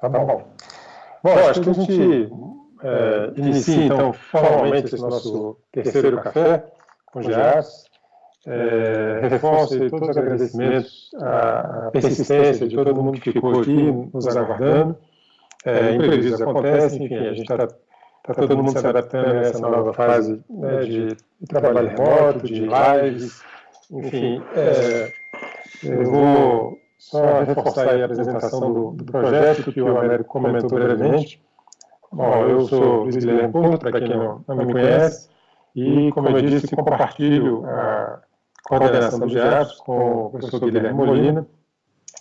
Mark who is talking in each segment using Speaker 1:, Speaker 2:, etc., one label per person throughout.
Speaker 1: Tá bom. Bom, acho que a gente inicia, então, formalmente esse nosso terceiro café com GEAS. Reforço aí todos os agradecimentos à persistência de todo mundo que ficou aqui nos aguardando. Imprevistos acontecem, enfim, a gente está todo mundo se adaptando a essa nova fase, né, de trabalho remoto, de lives, enfim. Eu vou só reforçar aí a apresentação do projeto que o Américo comentou brevemente. Bom, eu sou Luiz Guilherme Porto, para quem não me conhece, e, como eu disse, compartilho a coordenação do GEAPS com o professor Guilherme Molina,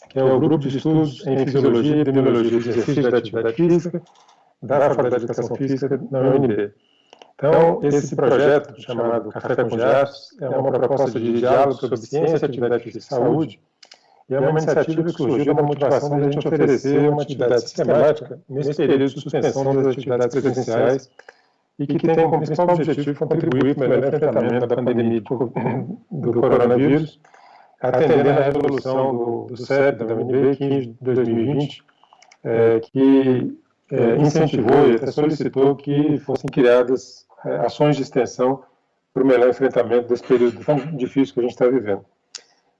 Speaker 1: que é o Grupo de Estudos em Fisiologia e Epidemiologia do Exercício da Atividade Física da Faculdade de Educação Física da UNB. Então, esse projeto, chamado Café com GEAPS, é uma proposta de diálogo sobre ciência, atividade física e saúde, e é uma iniciativa que surgiu da motivação de a gente oferecer uma atividade sistemática nesse período de suspensão das atividades presenciais e que tem como principal objetivo contribuir para o melhor enfrentamento da pandemia do coronavírus, atendendo à resolução do CEP da UNB 15 de 2020, que incentivou e até solicitou que fossem criadas ações de extensão para o melhor enfrentamento desse período tão difícil que a gente está vivendo.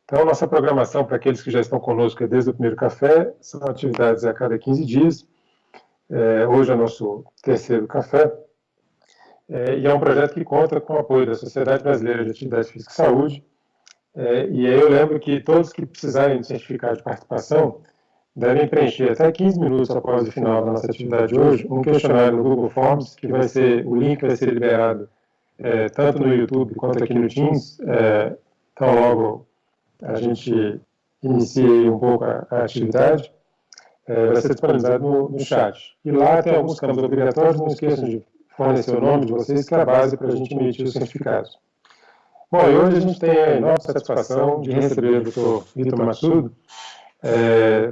Speaker 1: Então, nossa programação, para aqueles que já estão conosco desde o primeiro café, são atividades a cada 15 dias. Hoje é o nosso terceiro café. E é um projeto que conta com o apoio da Sociedade Brasileira de Atividade Física e Saúde. E aí eu lembro que todos que precisarem de certificado de participação devem preencher até 15 minutos após o final da nossa atividade de hoje um questionário no Google Forms, que vai ser, o link vai ser liberado tanto no YouTube quanto aqui no Teams. Então, logo a gente inicia um pouco a atividade, vai ser disponibilizado no chat. E lá tem alguns campos obrigatórios, não esqueçam de fornecer o nome de vocês, que é a base para a gente emitir os certificados. Bom, e hoje a gente tem a enorme satisfação de receber o Dr. Vitor Massudo.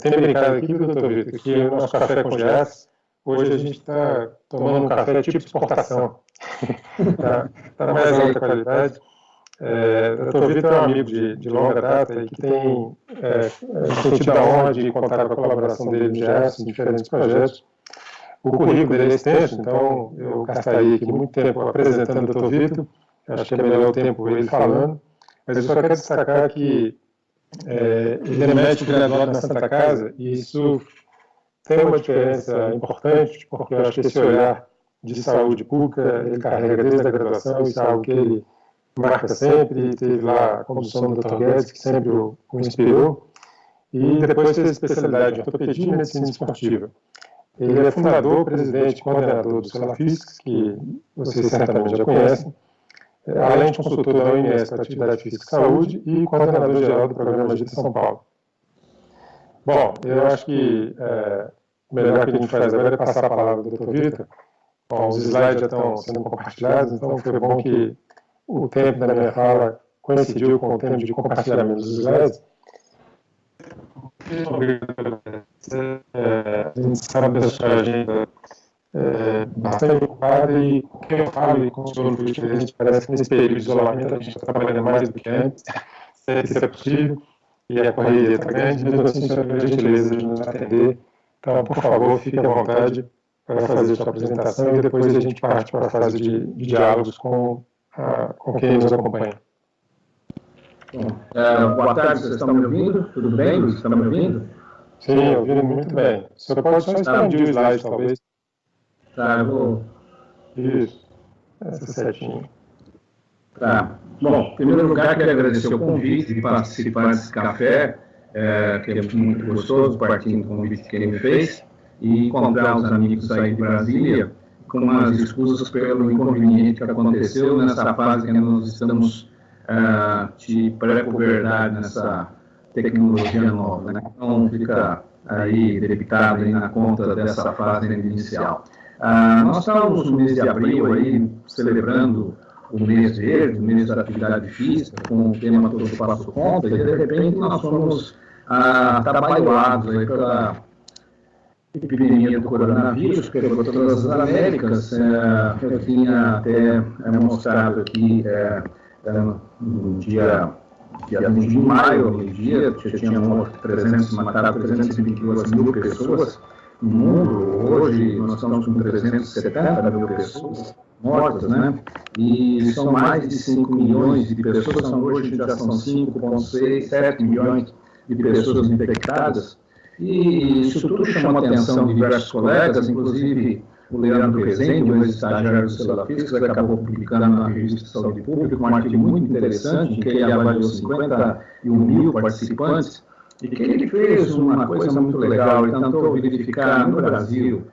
Speaker 1: Tenho brincado aqui, Dr. Vitor, que o nosso café com GEAS, hoje a gente está tomando um café tipo exportação. Está mais alta qualidade. Dr. Vitor é um amigo de longa data e que tem tido a honra de contar com a colaboração dele no GEAS em diferentes projetos. O currículo dele é extenso, então eu gastaria aqui muito tempo apresentando o Dr. Vitor. Acho que é melhor o tempo ele falando. Mas eu só quero destacar que ele é médico graduado na Santa Casa, e isso tem uma diferença importante, porque eu acho que esse olhar de saúde pública ele carrega desde a graduação, isso é algo que ele marca sempre. Teve lá a condução do Dr. Guedes, que sempre o inspirou, e depois fez especialidade em ortopedia e medicina esportiva. Ele é fundador, presidente e coordenador do Celafiscs, que vocês certamente já conhecem, além de consultor da OMS para Atividade Física e Saúde e coordenador geral do Programa Agita São Paulo. Bom, eu acho que o melhor que a gente faz agora é passar a palavra ao Dr. Vitor. Bom, os slides já estão sendo compartilhados, então foi bom que o tempo da minha fala coincidiu com o tempo de compartilhamento dos slides. A gente sabe da sua agenda bastante ocupada, e com quem eu falo e com o senhor Luiz, a gente parece que nesse período de isolamento a gente está trabalhando mais do que antes, se é possível, e a correria está grande, mesmo assim, senhor, por gentileza de nos atender. Então, por favor, fique à vontade para fazer sua apresentação e depois a gente parte para a fase de diálogos com quem nos acompanha.
Speaker 2: Boa tarde, vocês estão me ouvindo? Tudo bem, Luiz? Estão me ouvindo?
Speaker 1: Sim, ouvindo muito bem. O senhor pode só expandir o slide, talvez.
Speaker 2: Tá, eu vou...
Speaker 1: Isso, essa setinha.
Speaker 2: Tá. Bom, em primeiro lugar, quero agradecer o convite de participar desse café, que é muito gostoso, partindo do convite que ele me fez, e encontrar os amigos aí de Brasília, com as excusas pelo inconveniente que aconteceu nessa fase que nós estamos de pré-puberdade nessa tecnologia nova, né? Então fica aí debitado aí na conta dessa fase inicial. Nós estávamos no mês de abril aí celebrando o mês verde, o mês da atividade física, com o tema todo passo conta, e de repente nós fomos trabalhados aí pela epidemia do coronavírus, que pegou todas as Américas. Eu tinha até mostrado aqui no dia 20 de maio, ao meio-dia, já tinha matado 322 mil pessoas, no mundo. Hoje nós estamos com 370 mil pessoas mortas, né? E são mais de 5 milhões de pessoas, hoje já são 5,6, 7 milhões de pessoas infectadas. E isso tudo chamou a atenção de diversos colegas, inclusive o Leandro Rezende, um ex-estagiário do Célula Física, acabou publicando na Revista de Saúde Pública um artigo muito interessante, em que ele avaliou 51 mil participantes, e que ele fez uma coisa muito legal. Ele tentou verificar no Brasil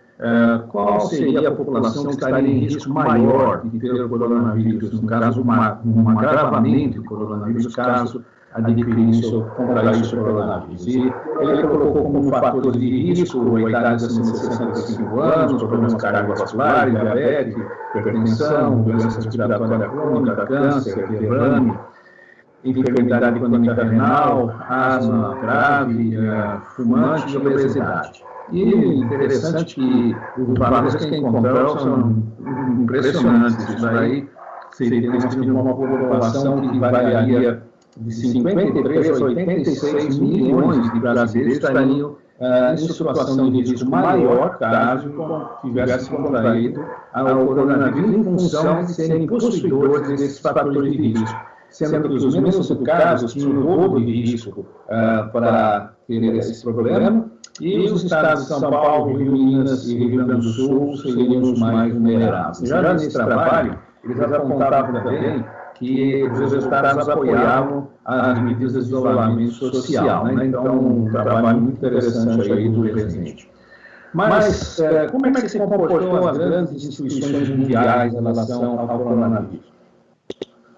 Speaker 2: qual seria a população que estaria em risco maior de ter o coronavírus, no caso, um agravamento do coronavírus, caso adquirisse ou contraísse o coronavírus. E ele colocou como fatores de risco a idade acima de 65 anos, problemas cardiovasculares, diabetes, hipertensão, doença respiratória crônica, câncer, derrame, enfermidade crônica renal, asma grave, fumante e obesidade. E interessante que os valores que encontramos são impressionantes. Isso daí seria uma população que variaria de 53 a 86 milhões de brasileiros estariam em situação de risco maior caso tivesse contraído o coronavírus em função de serem possuidores desses fatores de risco, sendo que os menos educados tinham o dobro de risco para ter esse problema, e os estados de São Paulo, Rio, Minas e Rio Grande do Sul seriam os mais vulneráveis. Já nesse trabalho, eles apontavam também que os estados apoiavam as medidas de isolamento social, né? Então, um trabalho muito interessante aí do Rezende. Mas, como é que se comportou as grandes instituições mundiais em relação ao coronavírus?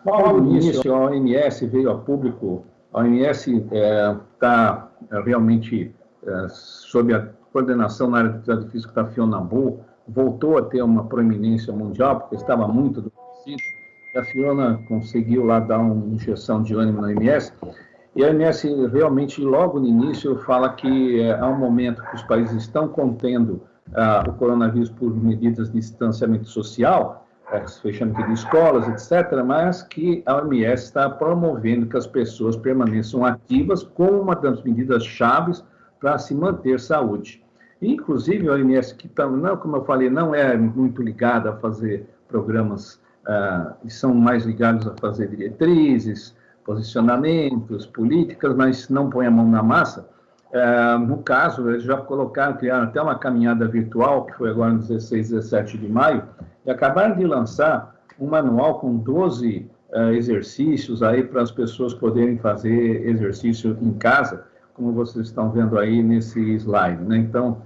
Speaker 2: Logo no início, a OMS veio a público, a OMS está realmente sob a coordenação na área de atividade física da Fiona Bull, voltou a ter uma proeminência mundial, porque estava muito adoecida. A Fiona conseguiu lá dar uma injeção de ânimo na OMS, e a OMS realmente, logo no início, fala que há um momento que os países estão contendo o coronavírus por medidas de distanciamento social, fechando de escolas, etc., mas que a OMS está promovendo que as pessoas permaneçam ativas como uma das medidas chaves para se manter saúde. Inclusive, a OMS, que não, como eu falei, não é muito ligada a fazer programas, são mais ligados a fazer diretrizes, posicionamentos, políticas, mas não põe a mão na massa. No caso, eles já criaram até uma caminhada virtual, que foi agora no 16, 17 de maio, e acabaram de lançar um manual com 12 exercícios aí para as pessoas poderem fazer exercício em casa, como vocês estão vendo aí nesse slide, né? Então,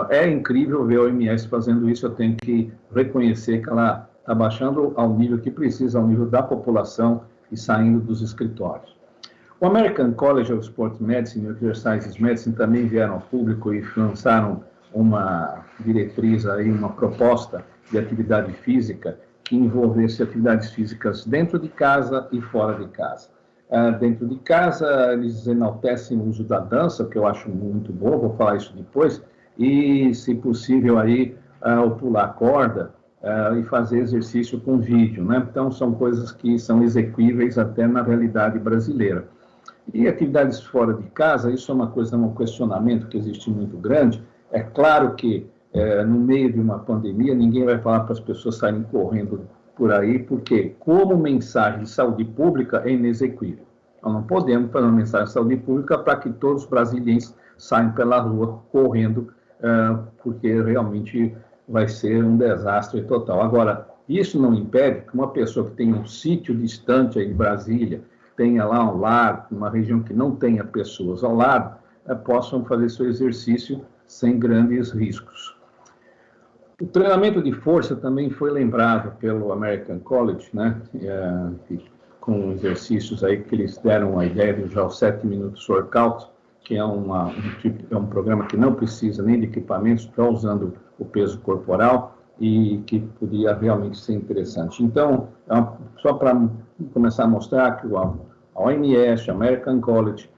Speaker 2: é incrível ver a OMS fazendo isso. Eu tenho que reconhecer que ela está baixando ao nível que precisa, ao nível da população e saindo dos escritórios. O American College of Sports Medicine e o Exercise Medicine também vieram ao público e lançaram uma diretriz aí, uma proposta de atividade física que envolvesse atividades físicas dentro de casa e fora de casa. Dentro de casa, eles enaltecem o uso da dança, que eu acho muito bom, vou falar isso depois, e, se possível, aí, o pular corda e fazer exercício com vídeo, né? Então, são coisas que são exequíveis até na realidade brasileira. E atividades fora de casa, isso é uma coisa, um questionamento que existe muito grande. É claro que, no meio de uma pandemia, ninguém vai falar para as pessoas saírem correndo por aí, porque, como mensagem de saúde pública, é inexequível. Nós não podemos fazer uma mensagem de saúde pública para que todos os brasileiros saiam pela rua correndo, porque realmente vai ser um desastre total. Agora, isso não impede que uma pessoa que tem um sítio distante aí de Brasília, tenha lá um lago, uma região que não tenha pessoas ao lado, possam fazer seu exercício sem grandes riscos. O treinamento de força também foi lembrado pelo American College, né, com exercícios aí que eles deram a ideia de já os 7 minutos workout, que é um programa que não precisa nem de equipamentos, só usando o peso corporal, e que podia realmente ser interessante. Então, só para começar a mostrar que a OMS, a American College,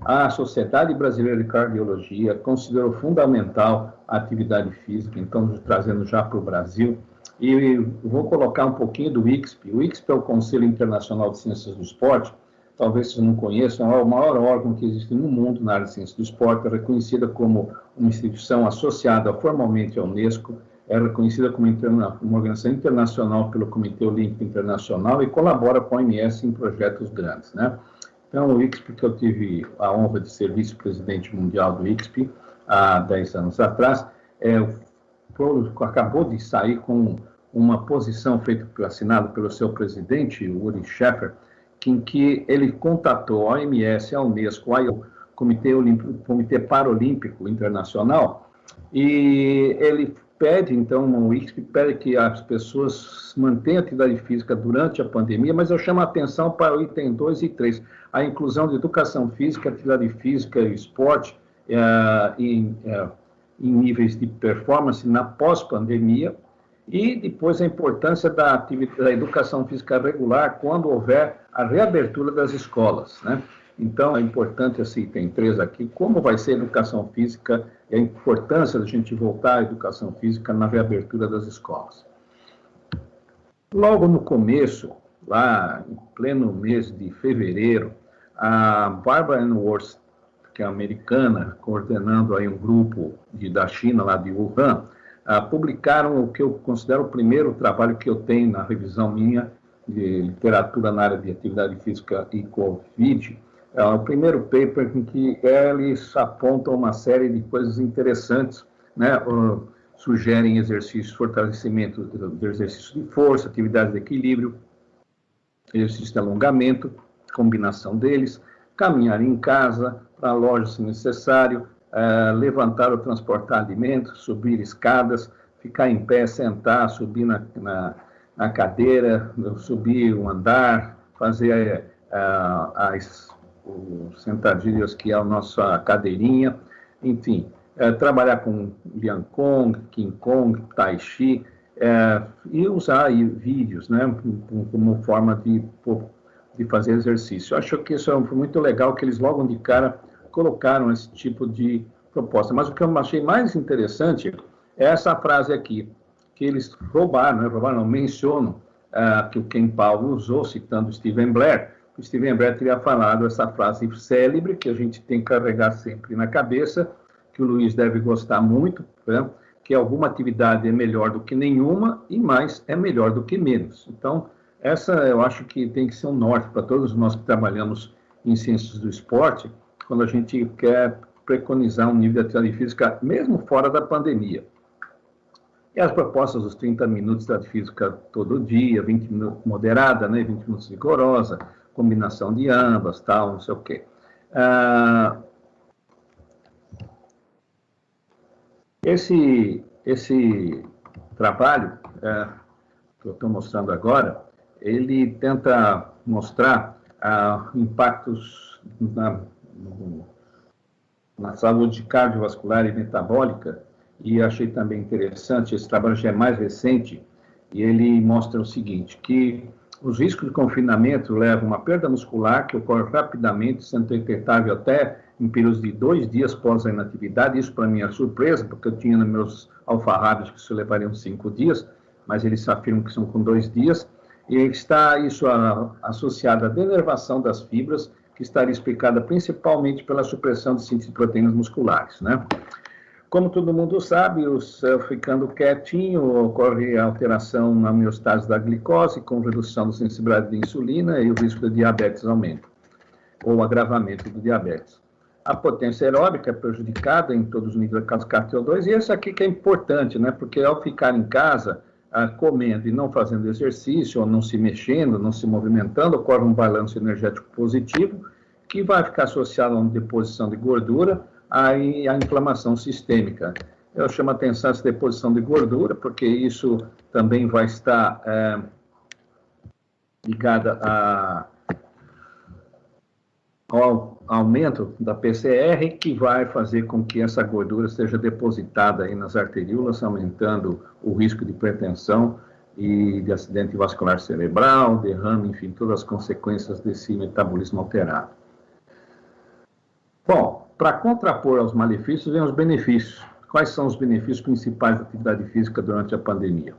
Speaker 2: a Sociedade Brasileira de Cardiologia considerou fundamental a atividade física, então trazendo já para o Brasil. E vou colocar um pouquinho do ICSP. O ICSP é o Conselho Internacional de Ciências do Esporte, talvez vocês não conheçam, é o maior órgão que existe no mundo na área de ciência do esporte, é reconhecida como uma instituição associada formalmente à Unesco, é reconhecida como uma organização internacional pelo Comitê Olímpico Internacional e colabora com a OMS em projetos grandes, né? Então, o ICSP, que eu tive a honra de ser vice-presidente mundial do ICSP há 10 anos atrás, acabou de sair com uma posição assinada pelo seu presidente, Uri Scheffer, em que ele contatou a OMS, a Unesco, o Comitê Paralímpico Internacional, e ele pede, então, o ICSP pede que as pessoas mantenham a atividade física durante a pandemia, mas eu chamo a atenção para o item 2 e 3, a inclusão de educação física, atividade física e esporte em níveis de performance na pós-pandemia, e depois a importância da educação física regular quando houver a reabertura das escolas, né? Então, é importante esse item 3 aqui, como vai ser a educação física e a importância da gente voltar à educação física na reabertura das escolas. Logo no começo, lá em pleno mês de fevereiro, a Barbara Ann Worth, que é americana, coordenando aí um grupo da China, lá de Wuhan, publicaram o que eu considero o primeiro trabalho que eu tenho na revisão minha de literatura na área de atividade física e Covid. É o primeiro paper em que eles apontam uma série de coisas interessantes, né? Sugerem exercícios, fortalecimento do exercício de força, atividades de equilíbrio, exercício de alongamento, combinação deles, caminhar em casa, para a loja se necessário, levantar ou transportar alimentos, subir escadas, ficar em pé, sentar, subir na cadeira, subir um andar, fazer os sentadilhos, que é a nossa cadeirinha, enfim, trabalhar com Liang Kong, King Kong, Tai Chi, e usar aí vídeos, né, como forma de fazer exercício. Eu acho que isso foi muito legal, que eles logo de cara colocaram esse tipo de proposta. Mas o que eu achei mais interessante é essa frase aqui, que eles mencionam, que o Ken Powell usou, citando Stephen Blair. O Stephen Blair teria falado essa frase célebre, que a gente tem que carregar sempre na cabeça, que o Luiz deve gostar muito, né? Que alguma atividade é melhor do que nenhuma e mais é melhor do que menos. Então, essa eu acho que tem que ser um norte para todos nós que trabalhamos em ciências do esporte, quando a gente quer preconizar um nível de atividade física, mesmo fora da pandemia. E as propostas dos 30 minutos de atividade física todo dia, 20 minutos moderada, né, 20 minutos vigorosa, combinação de ambas, tal, não sei o quê. Esse trabalho que eu estou mostrando agora, ele tenta mostrar impactos na saúde cardiovascular e metabólica, e achei também interessante, esse trabalho já é mais recente, e ele mostra o seguinte, que os riscos de confinamento levam a uma perda muscular que ocorre rapidamente, sendo detectável até em períodos de 2 dias após a inatividade. Isso, para mim, é surpresa, porque eu tinha nos meus alfarrábios que isso levariam 5 dias, mas eles afirmam que são com 2 dias, e está isso associado à denervação das fibras, que estaria explicada principalmente pela supressão de síntese de proteínas musculares, né? Como todo mundo sabe, o céu ficando quietinho, ocorre alteração na homeostase da glicose, com redução da sensibilidade de insulina, e o risco de diabetes aumenta, ou agravamento do diabetes. A potência aeróbica é prejudicada em todos os níveis da CO2, e esse aqui que é importante, né? Porque ao ficar em casa, comendo e não fazendo exercício, ou não se mexendo, não se movimentando, ocorre um balanço energético positivo, que vai ficar associado a uma deposição de gordura, aí a inflamação sistêmica. Eu chamo a atenção essa deposição de gordura, porque isso também vai estar ligada ao aumento da PCR, que vai fazer com que essa gordura seja depositada aí nas arteríolas, aumentando o risco de hipertensão e de acidente vascular cerebral, derrame, enfim, todas as consequências desse metabolismo alterado. Bom, para contrapor aos malefícios, vem os benefícios. Quais são os benefícios principais da atividade física durante a pandemia?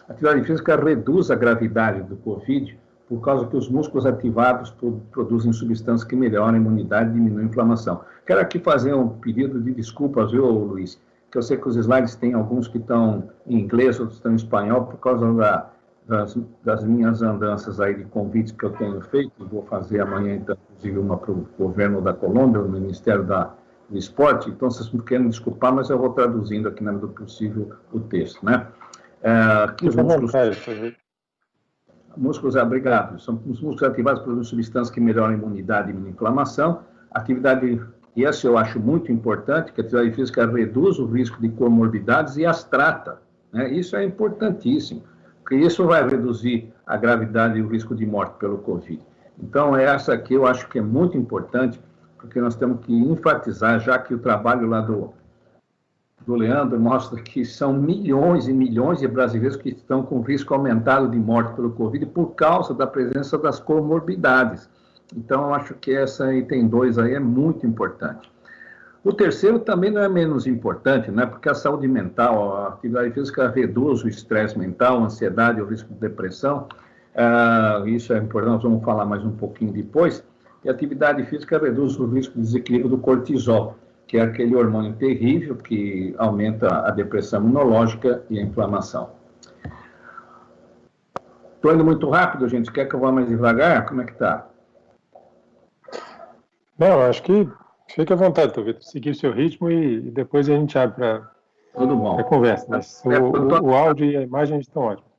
Speaker 2: A atividade física reduz a gravidade do Covid, por causa que os músculos ativados produzem substâncias que melhoram a imunidade e diminuem a inflamação. Quero aqui fazer um pedido de desculpas, viu, Luiz? Que eu sei que os slides tem alguns que estão em inglês, outros estão em espanhol, por causa das minhas andanças aí de convites que eu tenho feito. Vou fazer amanhã, então, inclusive, uma para o governo da Colômbia, no Ministério do Esporte. Então, vocês me querem desculpar, mas eu vou traduzindo aqui, na medida do possível, o texto, né? Aqui os músculos, obrigado, são os músculos ativados produzem substâncias que melhoram a imunidade e diminuem a inflamação. Atividade, e essa eu acho muito importante, que a atividade física reduz o risco de comorbidades e as trata, né? Isso é importantíssimo, porque isso vai reduzir a gravidade e o risco de morte pelo Covid. Então, essa aqui eu acho que é muito importante, porque nós temos que enfatizar, já que o trabalho lá do Leandro mostra que são milhões e milhões de brasileiros que estão com risco aumentado de morte pelo Covid por causa da presença das comorbidades. Então, eu acho que essa item 2 aí é muito importante. O terceiro também não é menos importante, né? Porque a saúde mental, a atividade física reduz o estresse mental, a ansiedade, o risco de depressão. Isso é importante, nós vamos falar mais um pouquinho depois. E a atividade física reduz o risco de desequilíbrio do cortisol, que é aquele hormônio terrível que aumenta a depressão imunológica e a inflamação. Estou indo muito rápido, gente. Quer que eu vá mais devagar? Como é que está?
Speaker 1: Não, acho que fique à vontade, Vitor. Seguir o seu ritmo e depois a gente abre para conversa. Mas o áudio e a imagem estão ótimos.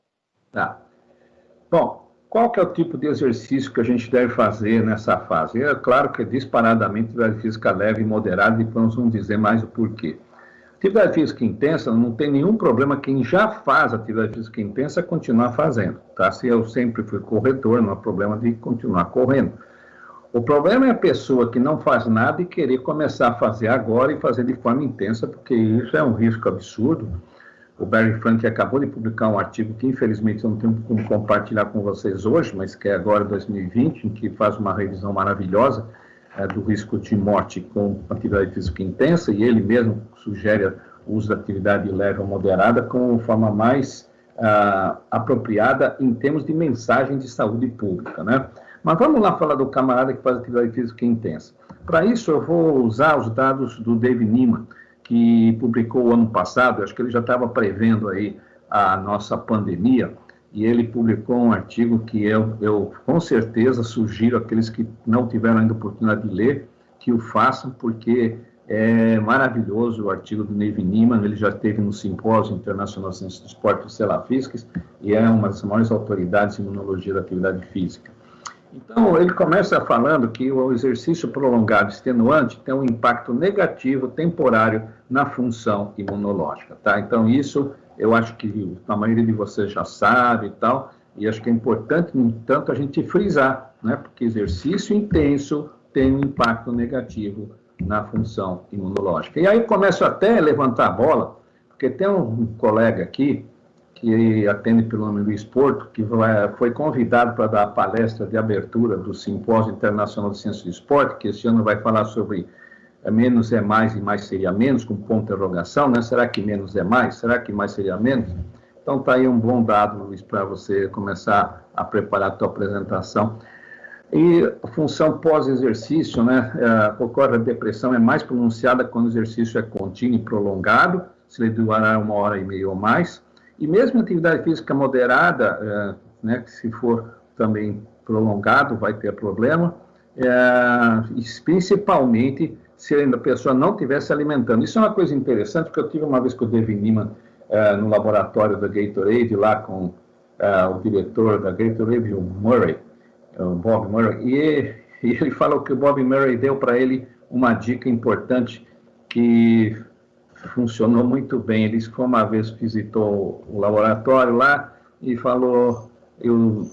Speaker 2: Tá. Bom, qual que é o tipo de exercício que a gente deve fazer nessa fase? É claro que é disparadamente atividade física leve e moderada, e vamos dizer mais o porquê. Atividade física intensa, não tem nenhum problema quem já faz atividade física intensa continuar fazendo, tá? Se eu sempre fui corredor, não há problema de continuar correndo. O problema é a pessoa que não faz nada e querer começar a fazer agora e fazer de forma intensa, porque isso é um risco absurdo. O Barry Frank acabou de publicar um artigo que, infelizmente, eu não tenho como compartilhar com vocês hoje, mas que é agora 2020, em que faz uma revisão maravilhosa do risco de morte com atividade física intensa, e ele mesmo sugere o uso da atividade leve ou moderada como forma mais apropriada em termos de mensagem de saúde pública, né? Mas vamos lá falar do camarada que faz atividade física intensa. Para isso, eu vou usar os dados do Dave Niemann, que publicou o ano passado. Acho que ele já estava prevendo aí a nossa pandemia, e ele publicou um artigo que eu com certeza sugiro àqueles que não tiveram ainda a oportunidade de ler, que o façam, porque é maravilhoso o artigo do Dave Niemann. Ele já esteve no Simpósio Internacional de Ciências do Esporte e Selafísicas, e é uma das maiores autoridades em imunologia da atividade física. Então, ele começa falando que o exercício prolongado extenuante tem um impacto negativo temporário na função imunológica, tá? Então, isso eu acho que a maioria de vocês já sabe e tal, e acho que é importante, no entanto, a gente frisar, né? Porque exercício intenso tem um impacto negativo na função imunológica. E aí eu começo até a levantar a bola, porque tem um colega aqui, que atende pelo nome Luiz Porto, que foi convidado para dar a palestra de abertura do Simpósio Internacional de Ciências do Esporte, que esse ano vai falar sobre menos é mais e mais seria menos, com ponto de interrogação, né? Será que menos é mais? Será que mais seria menos? Então está aí um bom dado, Luiz, para você começar a preparar a tua apresentação. E a função pós-exercício, né? Ocorre a depressão é mais pronunciada quando o exercício é contínuo e prolongado, se ele durar 1h30 ou mais. E mesmo a atividade física moderada, né, que se for também prolongado, vai ter problema, principalmente se a pessoa não estiver se alimentando. Isso é uma coisa interessante, porque eu tive uma vez com o Dave Niemann no laboratório da Gatorade, lá com o diretor da Gatorade, o Murray, o Bob Murray, e ele falou que o Bob Murray deu para ele uma dica importante que funcionou muito bem. Ele uma vez visitou o laboratório lá e falou, o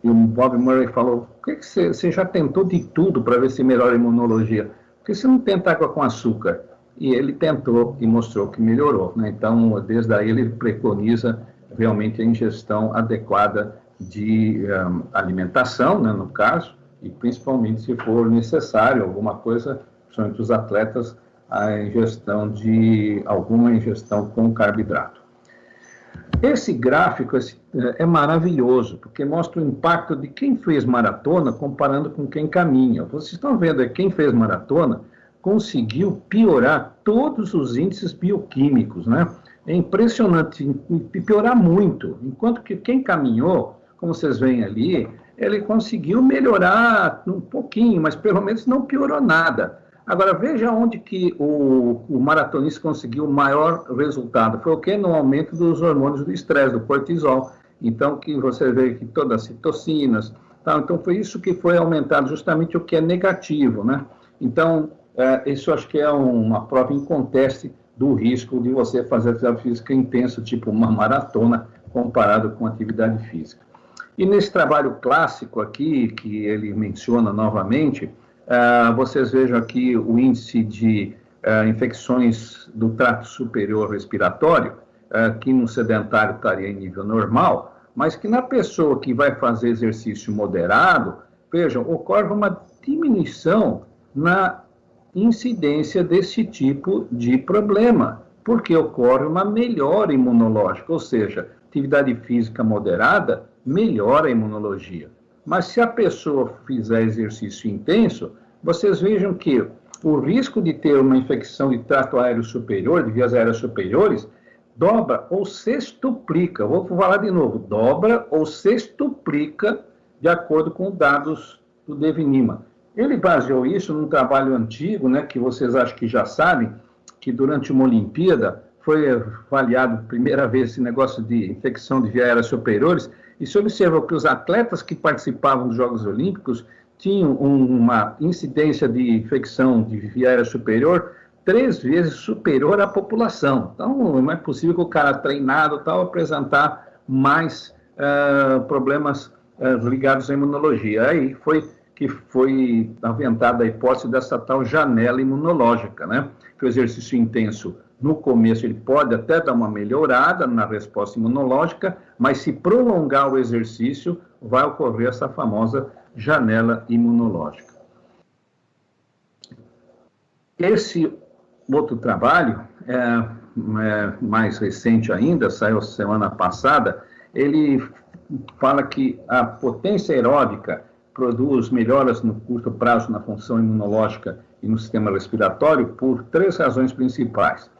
Speaker 2: Bob Murray falou, por que você já tentou de tudo para ver se melhora a imunologia? Por que você não tenta água com açúcar? E ele tentou e mostrou que melhorou, né? Então, desde aí ele preconiza realmente a ingestão adequada de alimentação, né, no caso, e principalmente se for necessário alguma coisa, principalmente os atletas, a ingestão de alguma ingestão com carboidrato. Esse gráfico é maravilhoso, porque mostra o impacto de quem fez maratona comparando com quem caminha. Vocês estão vendo aí, quem fez maratona conseguiu piorar todos os índices bioquímicos, né? É impressionante, piorar muito. Enquanto que quem caminhou, como vocês veem ali, ele conseguiu melhorar um pouquinho, mas pelo menos não piorou nada. Agora, veja onde que o maratonista conseguiu o maior resultado. Foi o quê? No aumento dos hormônios do estresse, do cortisol. Então, que você vê que todas as citocinas, tá? Então, foi isso que foi aumentado, justamente o que é negativo, né? Então, isso acho que é uma prova inconteste do risco de você fazer atividade física intensa, tipo uma maratona, comparado com atividade física. E nesse trabalho clássico aqui, que ele menciona novamente, vocês vejam aqui o índice de infecções do trato superior respiratório, que no sedentário estaria em nível normal, mas que na pessoa que vai fazer exercício moderado, vejam, ocorre uma diminuição na incidência desse tipo de problema, porque ocorre uma melhora imunológica, ou seja, atividade física moderada melhora a imunologia. Mas se a pessoa fizer exercício intenso, vocês vejam que o risco de ter uma infecção de trato aéreo superior, de vias aéreas superiores, dobra ou sextuplica. Vou falar de novo, dobra ou sextuplica, de acordo com dados do Devinima. Ele baseou isso num trabalho antigo, né, que vocês acham que já sabem, que durante uma Olimpíada foi avaliado primeira vez esse negócio de infecção de vias aéreas superiores, e se observou que os atletas que participavam dos Jogos Olímpicos tinham uma incidência de infecção de via aérea superior 3 vezes superior à população. Então, não é possível que o cara treinado tal apresentar mais problemas ligados à imunologia. Aí foi que foi aventada a hipótese dessa tal janela imunológica, né? Que o exercício intenso, no começo, ele pode até dar uma melhorada na resposta imunológica, mas se prolongar o exercício, vai ocorrer essa famosa janela imunológica. Esse outro trabalho, mais recente ainda, saiu semana passada, ele fala que a potência aeróbica produz melhoras no curto prazo na função imunológica e no sistema respiratório por 3 razões principais.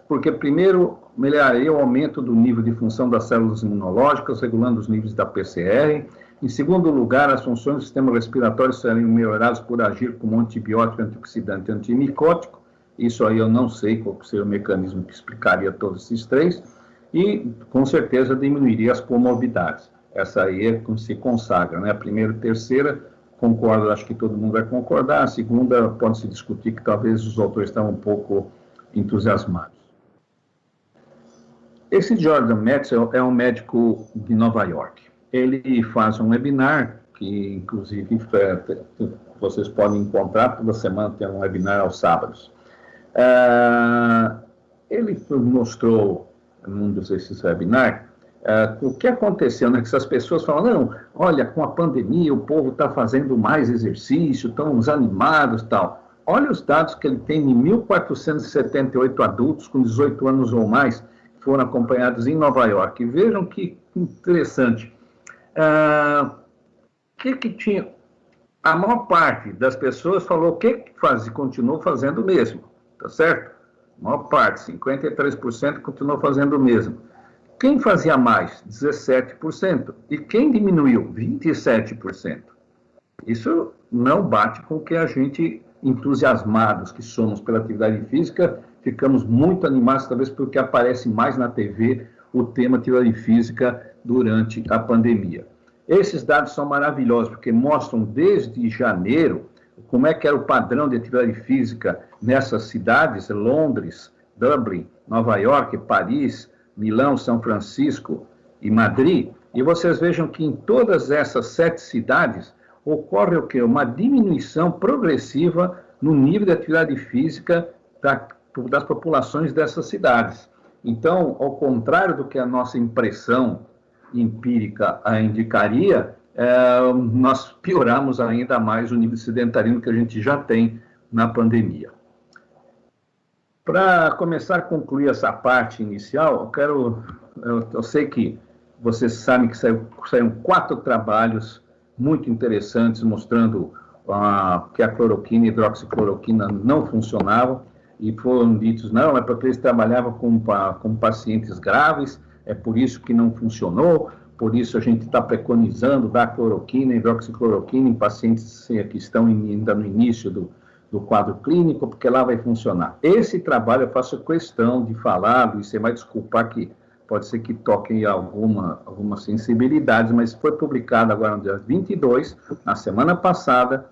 Speaker 2: Porque, primeiro, melhoraria o aumento do nível de função das células imunológicas, regulando os níveis da PCR. Em segundo lugar, as funções do sistema respiratório seriam melhoradas por agir como antibiótico, antioxidante e antimicótico. Isso aí eu não sei qual seria o mecanismo que explicaria todos esses 3. E, com certeza, diminuiria as comorbidades. Essa aí é como se consagra, né? A primeira e terceira, concordo, acho que todo mundo vai concordar. A segunda, pode-se discutir que talvez os autores estavam um pouco entusiasmados. Esse Jordan Metz é um médico de Nova York. Ele faz um webinar, que inclusive vocês podem encontrar, toda semana tem um webinar aos sábados. Ele mostrou, num desses webinars, o que aconteceu, né? Que essas pessoas falam, não, olha, com a pandemia o povo está fazendo mais exercício, estão animados e tal. Olha os dados que ele tem de 1.478 adultos com 18 anos ou mais que foram acompanhados em Nova York. E vejam que interessante. Que tinha? A maior parte das pessoas falou que faz e continuou fazendo o mesmo, tá certo? A maior parte, 53%, continuou fazendo o mesmo. Quem fazia mais? 17%. E quem diminuiu? 27%. Isso não bate com o que a gente, entusiasmados que somos pela atividade física, ficamos muito animados, talvez porque aparece mais na TV o tema atividade física durante a pandemia. Esses dados são maravilhosos, porque mostram desde janeiro como é que era o padrão de atividade física nessas cidades, Londres, Dublin, Nova York, Paris, Milão, São Francisco e Madrid, e vocês vejam que em todas essas 7 cidades ocorre o quê? Uma diminuição progressiva no nível de atividade física das populações dessas cidades. Então, ao contrário do que a nossa impressão empírica indicaria, nós pioramos ainda mais o nível de sedentarismo que a gente já tem na pandemia. Para começar a concluir essa parte inicial, eu sei que vocês sabem que saíram 4 trabalhos muito interessantes mostrando que a cloroquina e a hidroxicloroquina não funcionavam, e foram ditos, não, é porque eles trabalhavam com pacientes graves, é por isso que não funcionou, por isso a gente está preconizando dar cloroquina e hidroxicloroquina em pacientes que estão ainda no início do quadro clínico, porque lá vai funcionar. Esse trabalho eu faço questão de falar, e você vai desculpar que pode ser que toquem alguma sensibilidade, mas foi publicado agora no dia 22, na semana passada,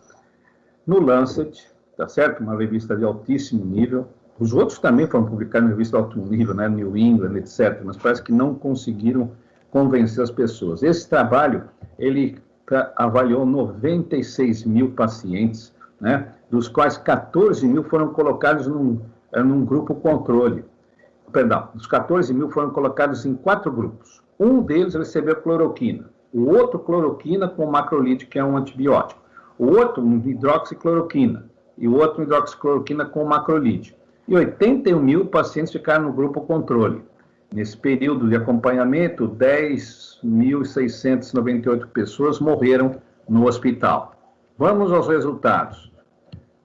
Speaker 2: no Lancet, tá certo? Uma revista de altíssimo nível. Os outros também foram publicados na revista de alto nível, né? New England, etc., mas parece que não conseguiram convencer as pessoas. Esse trabalho, ele avaliou 96 mil pacientes, né? Dos quais 14 mil foram colocados num grupo controle. Perdão, os 14 mil foram colocados em 4 grupos. Um deles recebeu cloroquina, o outro cloroquina com macrolide, que é um antibiótico, o outro hidroxicloroquina, e o outro hidroxicloroquina com macrolide. E 81 mil pacientes ficaram no grupo controle. Nesse período de acompanhamento, 10.698 pessoas morreram no hospital. Vamos aos resultados.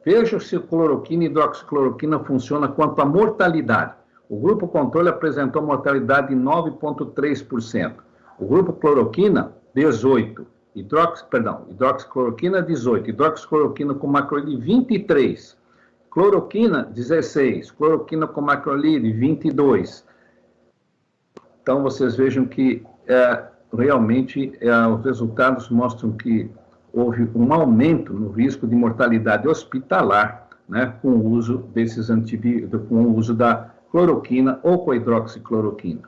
Speaker 2: Veja se cloroquina e hidroxicloroquina funciona quanto à mortalidade. O grupo controle apresentou mortalidade de 9,3%. O grupo cloroquina, 18%. Hidroxicloroquina, 18%. Hidroxicloroquina com macrolide, 23%. Cloroquina, 16%. Cloroquina com macrolide, 22%. Então, vocês vejam que realmente os resultados mostram que houve um aumento no risco de mortalidade hospitalar, né, com o uso desses antibióticos, com o uso da cloroquina ou com a hidroxicloroquina.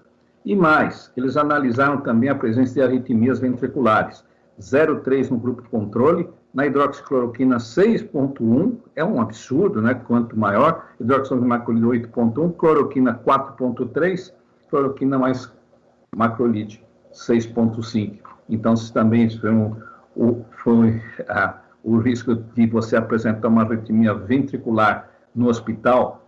Speaker 2: E mais, eles analisaram também a presença de arritmias ventriculares, 0,3 no grupo controle, na hidroxicloroquina 6,1, é um absurdo, né, quanto maior, hidroxicloroquina 8,1, cloroquina 4,3, cloroquina mais macrolide 6,5. Então, se também o risco de você apresentar uma arritmia ventricular no hospital,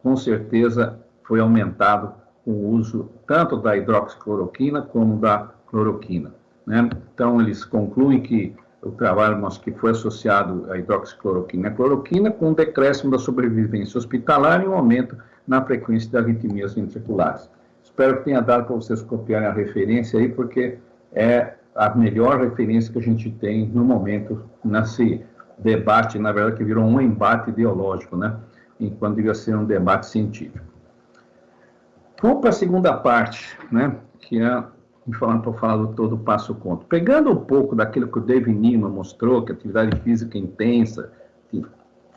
Speaker 2: com certeza foi aumentado com o uso tanto da hidroxicloroquina como da cloroquina, né? Então, eles concluem que o trabalho mostra que foi associado a hidroxicloroquina e a cloroquina com um decréscimo da sobrevivência hospitalar e um aumento na frequência de arritmias ventriculares. Espero que tenha dado para vocês copiarem a referência aí, porque é a melhor referência que a gente tem no momento nesse debate, na verdade, que virou um embate ideológico, né? Enquanto devia ser um debate científico. Vamos para a segunda parte, né? Que é, para falar do todo passo conto. Pegando um pouco daquilo que o David Niemann mostrou, que a atividade física intensa, que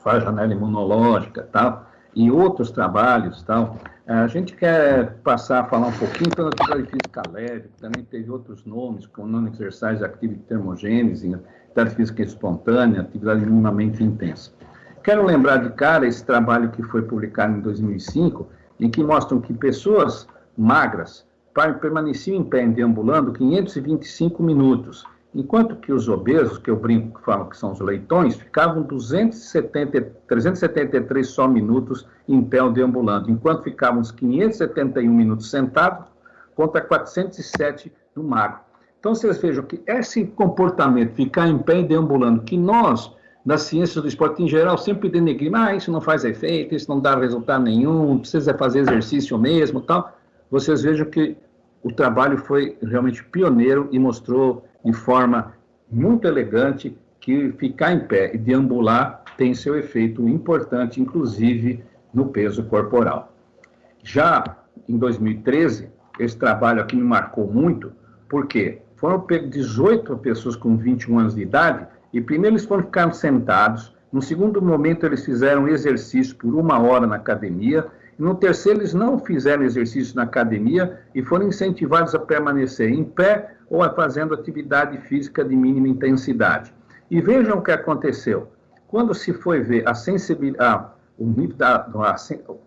Speaker 2: faz janela imunológica, tal, e outros trabalhos, tal, a gente quer passar a falar um pouquinho pela atividade física leve, que também teve outros nomes, como Non-Exercise Active Thermogenesis, atividade física espontânea, atividade minimamente intensa. Quero lembrar de cara esse trabalho que foi publicado em 2005, em que mostram que pessoas magras permaneciam em pé deambulando 525 minutos, enquanto que os obesos, que eu brinco que falam que são os leitões, ficavam 373 só minutos em pé deambulando, enquanto ficavam uns 571 minutos sentados, contra 407 do magro. Então, vocês vejam que esse comportamento, ficar em pé deambulando, que nós, das ciências do esporte em geral, sempre denegrimos, isso não faz efeito, isso não dá resultado nenhum, precisa fazer exercício mesmo, tal. Vocês vejam que o trabalho foi realmente pioneiro e mostrou de forma muito elegante que ficar em pé e deambular tem seu efeito importante, inclusive no peso corporal. Já em 2013, esse trabalho aqui me marcou muito, porque foram 18 pessoas com 21 anos de idade, e primeiro eles foram ficar sentados, no segundo momento eles fizeram exercício por 1 hora na academia, e no terceiro eles não fizeram exercício na academia e foram incentivados a permanecer em pé ou a fazendo atividade física de mínima intensidade. E vejam o que aconteceu. Quando se foi ver o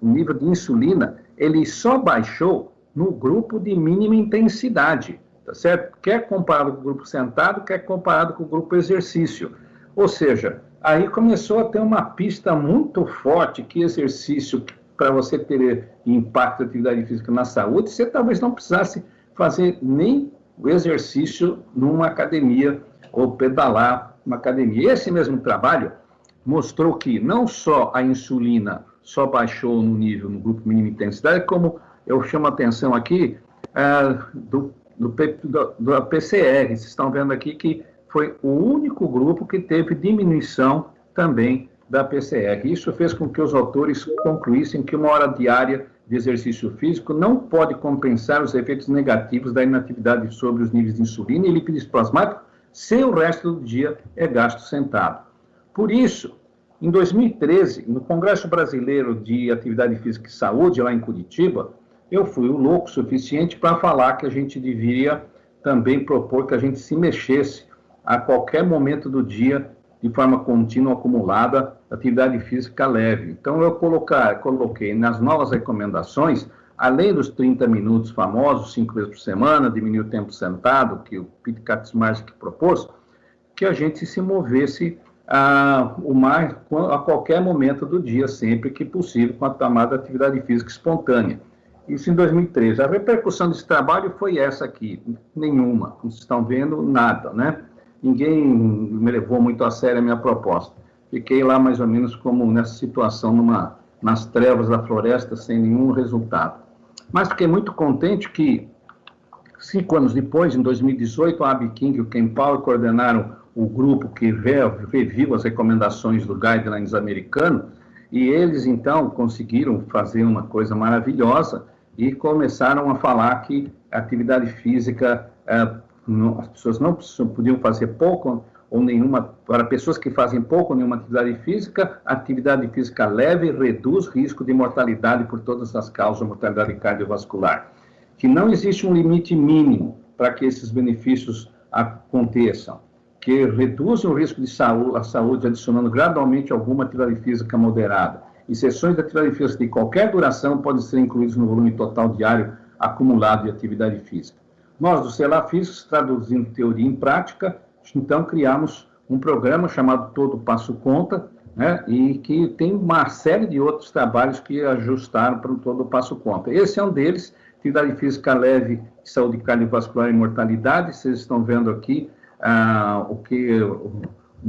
Speaker 2: nível de insulina, ele só baixou no grupo de mínima intensidade, tá certo? Quer comparado com o grupo sentado, quer comparado com o grupo exercício. Ou seja, aí começou a ter uma pista muito forte que exercício para você ter impacto da atividade física na saúde, você talvez não precisasse fazer nem o exercício numa academia ou pedalar numa academia. Esse mesmo trabalho mostrou que não só a insulina só baixou no nível, no grupo mínimo intensidade, como eu chamo a atenção aqui da PCR. Vocês estão vendo aqui que foi o único grupo que teve diminuição também da PCR. Isso fez com que os autores concluíssem que 1 hora diária de exercício físico não pode compensar os efeitos negativos da inatividade sobre os níveis de insulina e lípidos plasmáticos se o resto do dia é gasto sentado. Por isso, em 2013, no Congresso Brasileiro de Atividade Física e Saúde, lá em Curitiba, eu fui o louco suficiente para falar que a gente deveria também propor que a gente se mexesse a qualquer momento do dia, de forma contínua, acumulada, atividade física leve. Então, eu coloquei nas novas recomendações, além dos 30 minutos famosos, 5 vezes por semana, diminuir o tempo sentado, que o Pete Kaczmarzyk propôs, que a gente se movesse a qualquer momento do dia, sempre que possível, com a tomada de atividade física espontânea. Isso em 2013. A repercussão desse trabalho foi essa aqui, nenhuma. Como vocês estão vendo, nada, né? Ninguém me levou muito a sério a minha proposta. Fiquei lá mais ou menos como nessa situação, nas trevas da floresta, sem nenhum resultado. Mas fiquei muito contente que, 5 anos depois, em 2018, a Abby King e o Ken Powell coordenaram o grupo que reviu as recomendações do Guidelines americano, e eles, então, conseguiram fazer uma coisa maravilhosa e começaram a falar que a atividade física, as pessoas não podiam fazer pouco ou nenhuma, para pessoas que fazem pouco ou nenhuma atividade física leve reduz risco de mortalidade por todas as causas, mortalidade cardiovascular. Que não existe um limite mínimo para que esses benefícios aconteçam, que reduzem o risco de saúde, adicionando gradualmente alguma atividade física moderada. E sessões de atividade física de qualquer duração podem ser incluídas no volume total diário acumulado de atividade física. Nós, do CELA Físicos, traduzindo teoria em prática, então criamos um programa chamado Todo Passo Conta, né, e que tem uma série de outros trabalhos que ajustaram para o Todo Passo Conta. Esse é um deles, atividade física leve, saúde cardiovascular e mortalidade. Vocês estão vendo aqui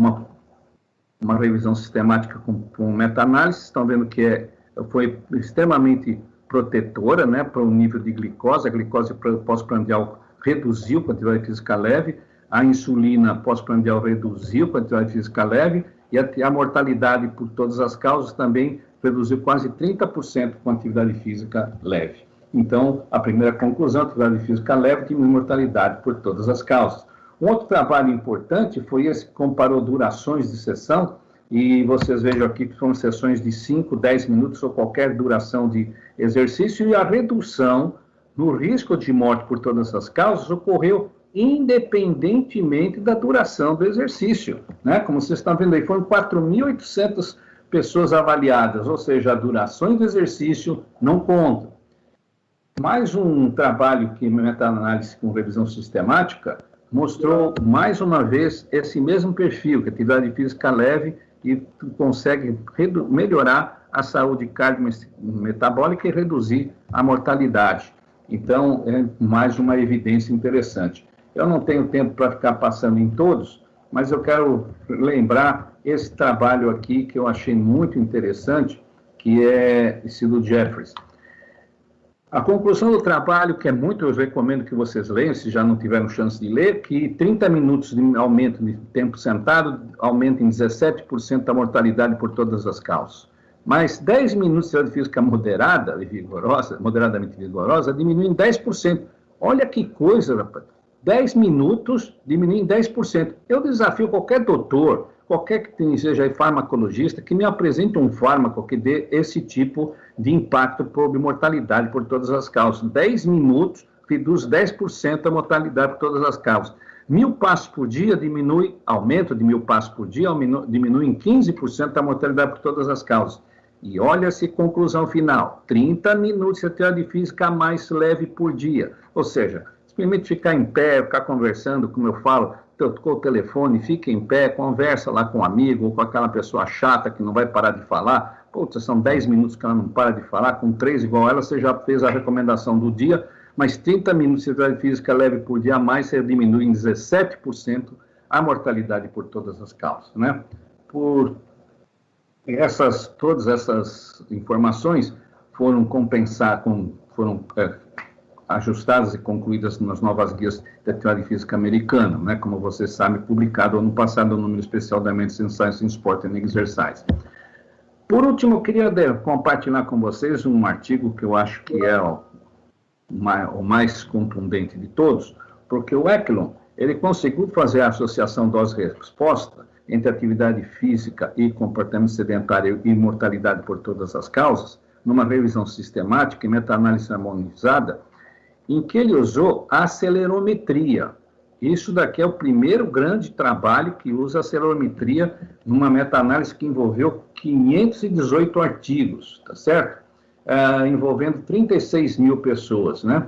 Speaker 2: uma revisão sistemática com meta-análise. Estão vendo que foi extremamente protetora, né, para o nível de glicose. A glicose pós-prandial reduziu com a atividade física leve, a insulina pós-prandial reduziu com a atividade física leve, e a mortalidade por todas as causas também reduziu quase 30% com a atividade física leve. Então, a primeira conclusão, a atividade física leve diminui mortalidade por todas as causas. Um outro trabalho importante foi esse que comparou durações de sessão, e vocês vejam aqui que foram sessões de 5, 10 minutos ou qualquer duração de exercício, e a redução no risco de morte por todas essas causas ocorreu independentemente da duração do exercício, né? Como vocês estão vendo aí, foram 4.800 pessoas avaliadas, ou seja, a duração do exercício não conta. Mais um trabalho que meta-análise com revisão sistemática mostrou mais uma vez esse mesmo perfil, que a atividade física leve e consegue melhorar a saúde cardiometabólica e reduzir a mortalidade. Então, é mais uma evidência interessante. Eu não tenho tempo para ficar passando em todos, mas eu quero lembrar esse trabalho aqui que eu achei muito interessante, que é esse do Jeffries. A conclusão do trabalho, que é muito, eu recomendo que vocês leiam, se já não tiveram chance de ler, que 30 minutos de aumento de tempo sentado aumenta em 17% a mortalidade por todas as causas. Mas 10 minutos de atividade física moderada e vigorosa, moderadamente vigorosa, diminui em 10%. Olha que coisa, rapaz. 10 minutos diminui em 10%. Eu desafio qualquer doutor, qualquer que seja farmacologista, que me apresente um fármaco que dê esse tipo de impacto por mortalidade por todas as causas. 10 minutos reduz 10% a mortalidade por todas as causas. 1.000 passos por dia aumento de 1.000 passos por dia diminui em 15% a mortalidade por todas as causas. E olha-se conclusão final, 30 minutos de atividade física mais leve por dia. Ou seja, simplesmente ficar em pé, ficar conversando, como eu falo, tocou o telefone, fica em pé, conversa lá com um amigo ou com aquela pessoa chata que não vai parar de falar, putz, são 10 minutos que ela não para de falar, com 3 igual ela, você já fez a recomendação do dia, mas 30 minutos de atividade física leve por dia a mais, você diminui em 17% a mortalidade por todas as causas, né? Todas essas informações foram ajustadas e concluídas nas novas guias de atividade física americana, né? Como você sabe, publicado ano passado no número especial da Medicine Science in Sport and Exercise. Por último, eu queria compartilhar com vocês um artigo que eu acho que é o mais contundente de todos, porque o Eklund, ele conseguiu fazer a associação dose-resposta entre atividade física e comportamento sedentário e mortalidade por todas as causas, numa revisão sistemática e meta-análise harmonizada, em que ele usou a acelerometria. Isso daqui é o primeiro grande trabalho que usa a acelerometria numa meta-análise que envolveu 518 artigos, tá certo? Envolvendo 36 mil pessoas, né?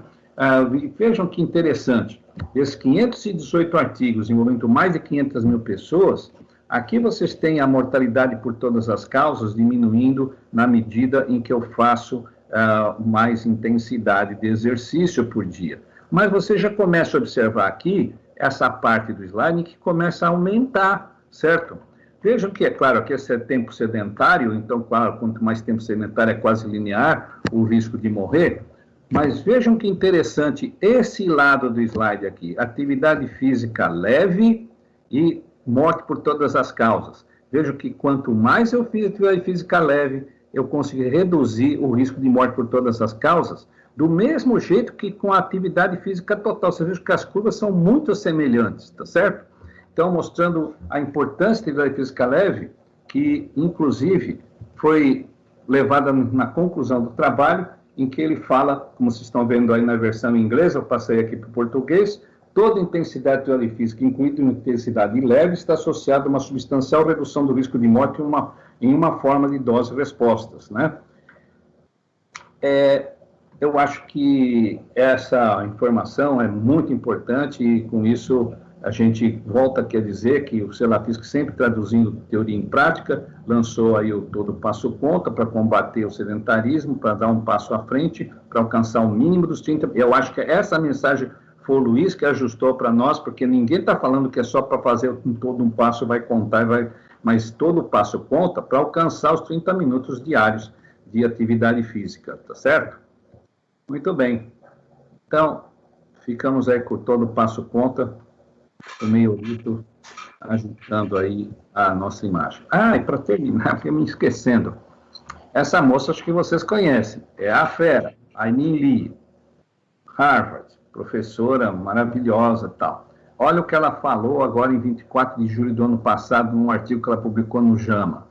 Speaker 2: Vejam que interessante, esses 518 artigos envolvendo mais de 500 mil pessoas, aqui vocês têm a mortalidade por todas as causas diminuindo na medida em que eu faço mais intensidade de exercício por dia. Mas você já começa a observar aqui essa parte do slide que começa a aumentar, certo? Vejam que, é claro, aqui é tempo sedentário, então, claro, quanto mais tempo sedentário é quase linear o risco de morrer, mas vejam que interessante esse lado do slide aqui, atividade física leve e morte por todas as causas. Vejam que quanto mais eu fiz atividade física leve, eu consegui reduzir o risco de morte por todas as causas, do mesmo jeito que com a atividade física total. Você vê que as curvas são muito semelhantes, tá certo? Então, mostrando a importância da atividade física leve, que, inclusive, foi levada na conclusão do trabalho, em que ele fala, como vocês estão vendo aí na versão em inglês, eu passei aqui para o português, toda intensidade de atividade física, incluindo intensidade leve, está associada a uma substancial redução do risco de morte em uma forma de dose-respostas, né? Eu acho que essa informação é muito importante e, com isso, a gente volta aqui a dizer que o Celafisc, sempre traduzindo teoria em prática, lançou aí o todo passo conta para combater o sedentarismo, para dar um passo à frente, para alcançar o mínimo dos 30. Eu acho que essa mensagem foi o Luiz que ajustou para nós, porque ninguém está falando que é só para fazer todo um passo vai contar, mas todo passo conta para alcançar os 30 minutos diários de atividade física, tá certo? Muito bem. Então, ficamos aí com todo passo conta, o meio litro, ajustando aí a nossa imagem. E para terminar, porque me esquecendo, essa moça acho que vocês conhecem, é a fera, Ainin Lee, Harvard, professora maravilhosa e tal. Olha o que ela falou agora em 24 de julho do ano passado, num artigo que ela publicou no JAMA.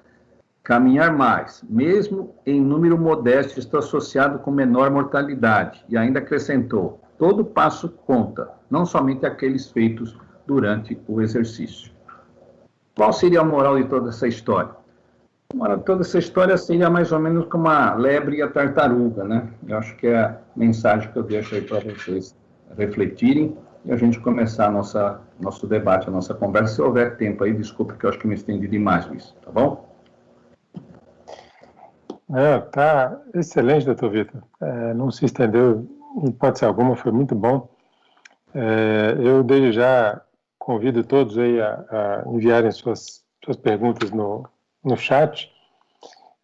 Speaker 2: Caminhar mais, mesmo em número modesto, está associado com menor mortalidade. E ainda acrescentou, todo passo conta, não somente aqueles feitos durante o exercício. Qual seria a moral de toda essa história? A moral de toda essa história seria mais ou menos como a lebre e a tartaruga, né? Eu acho que é a mensagem que eu deixo aí para vocês refletirem e a gente começar nosso debate, a nossa conversa. Se houver tempo aí, desculpe que eu acho que me estendi demais, Luiz, tá bom?
Speaker 1: Tá excelente, doutor Vitor. Não se estendeu em hipótese alguma, foi muito bom. Eu desde já convido todos aí a enviarem suas perguntas no chat.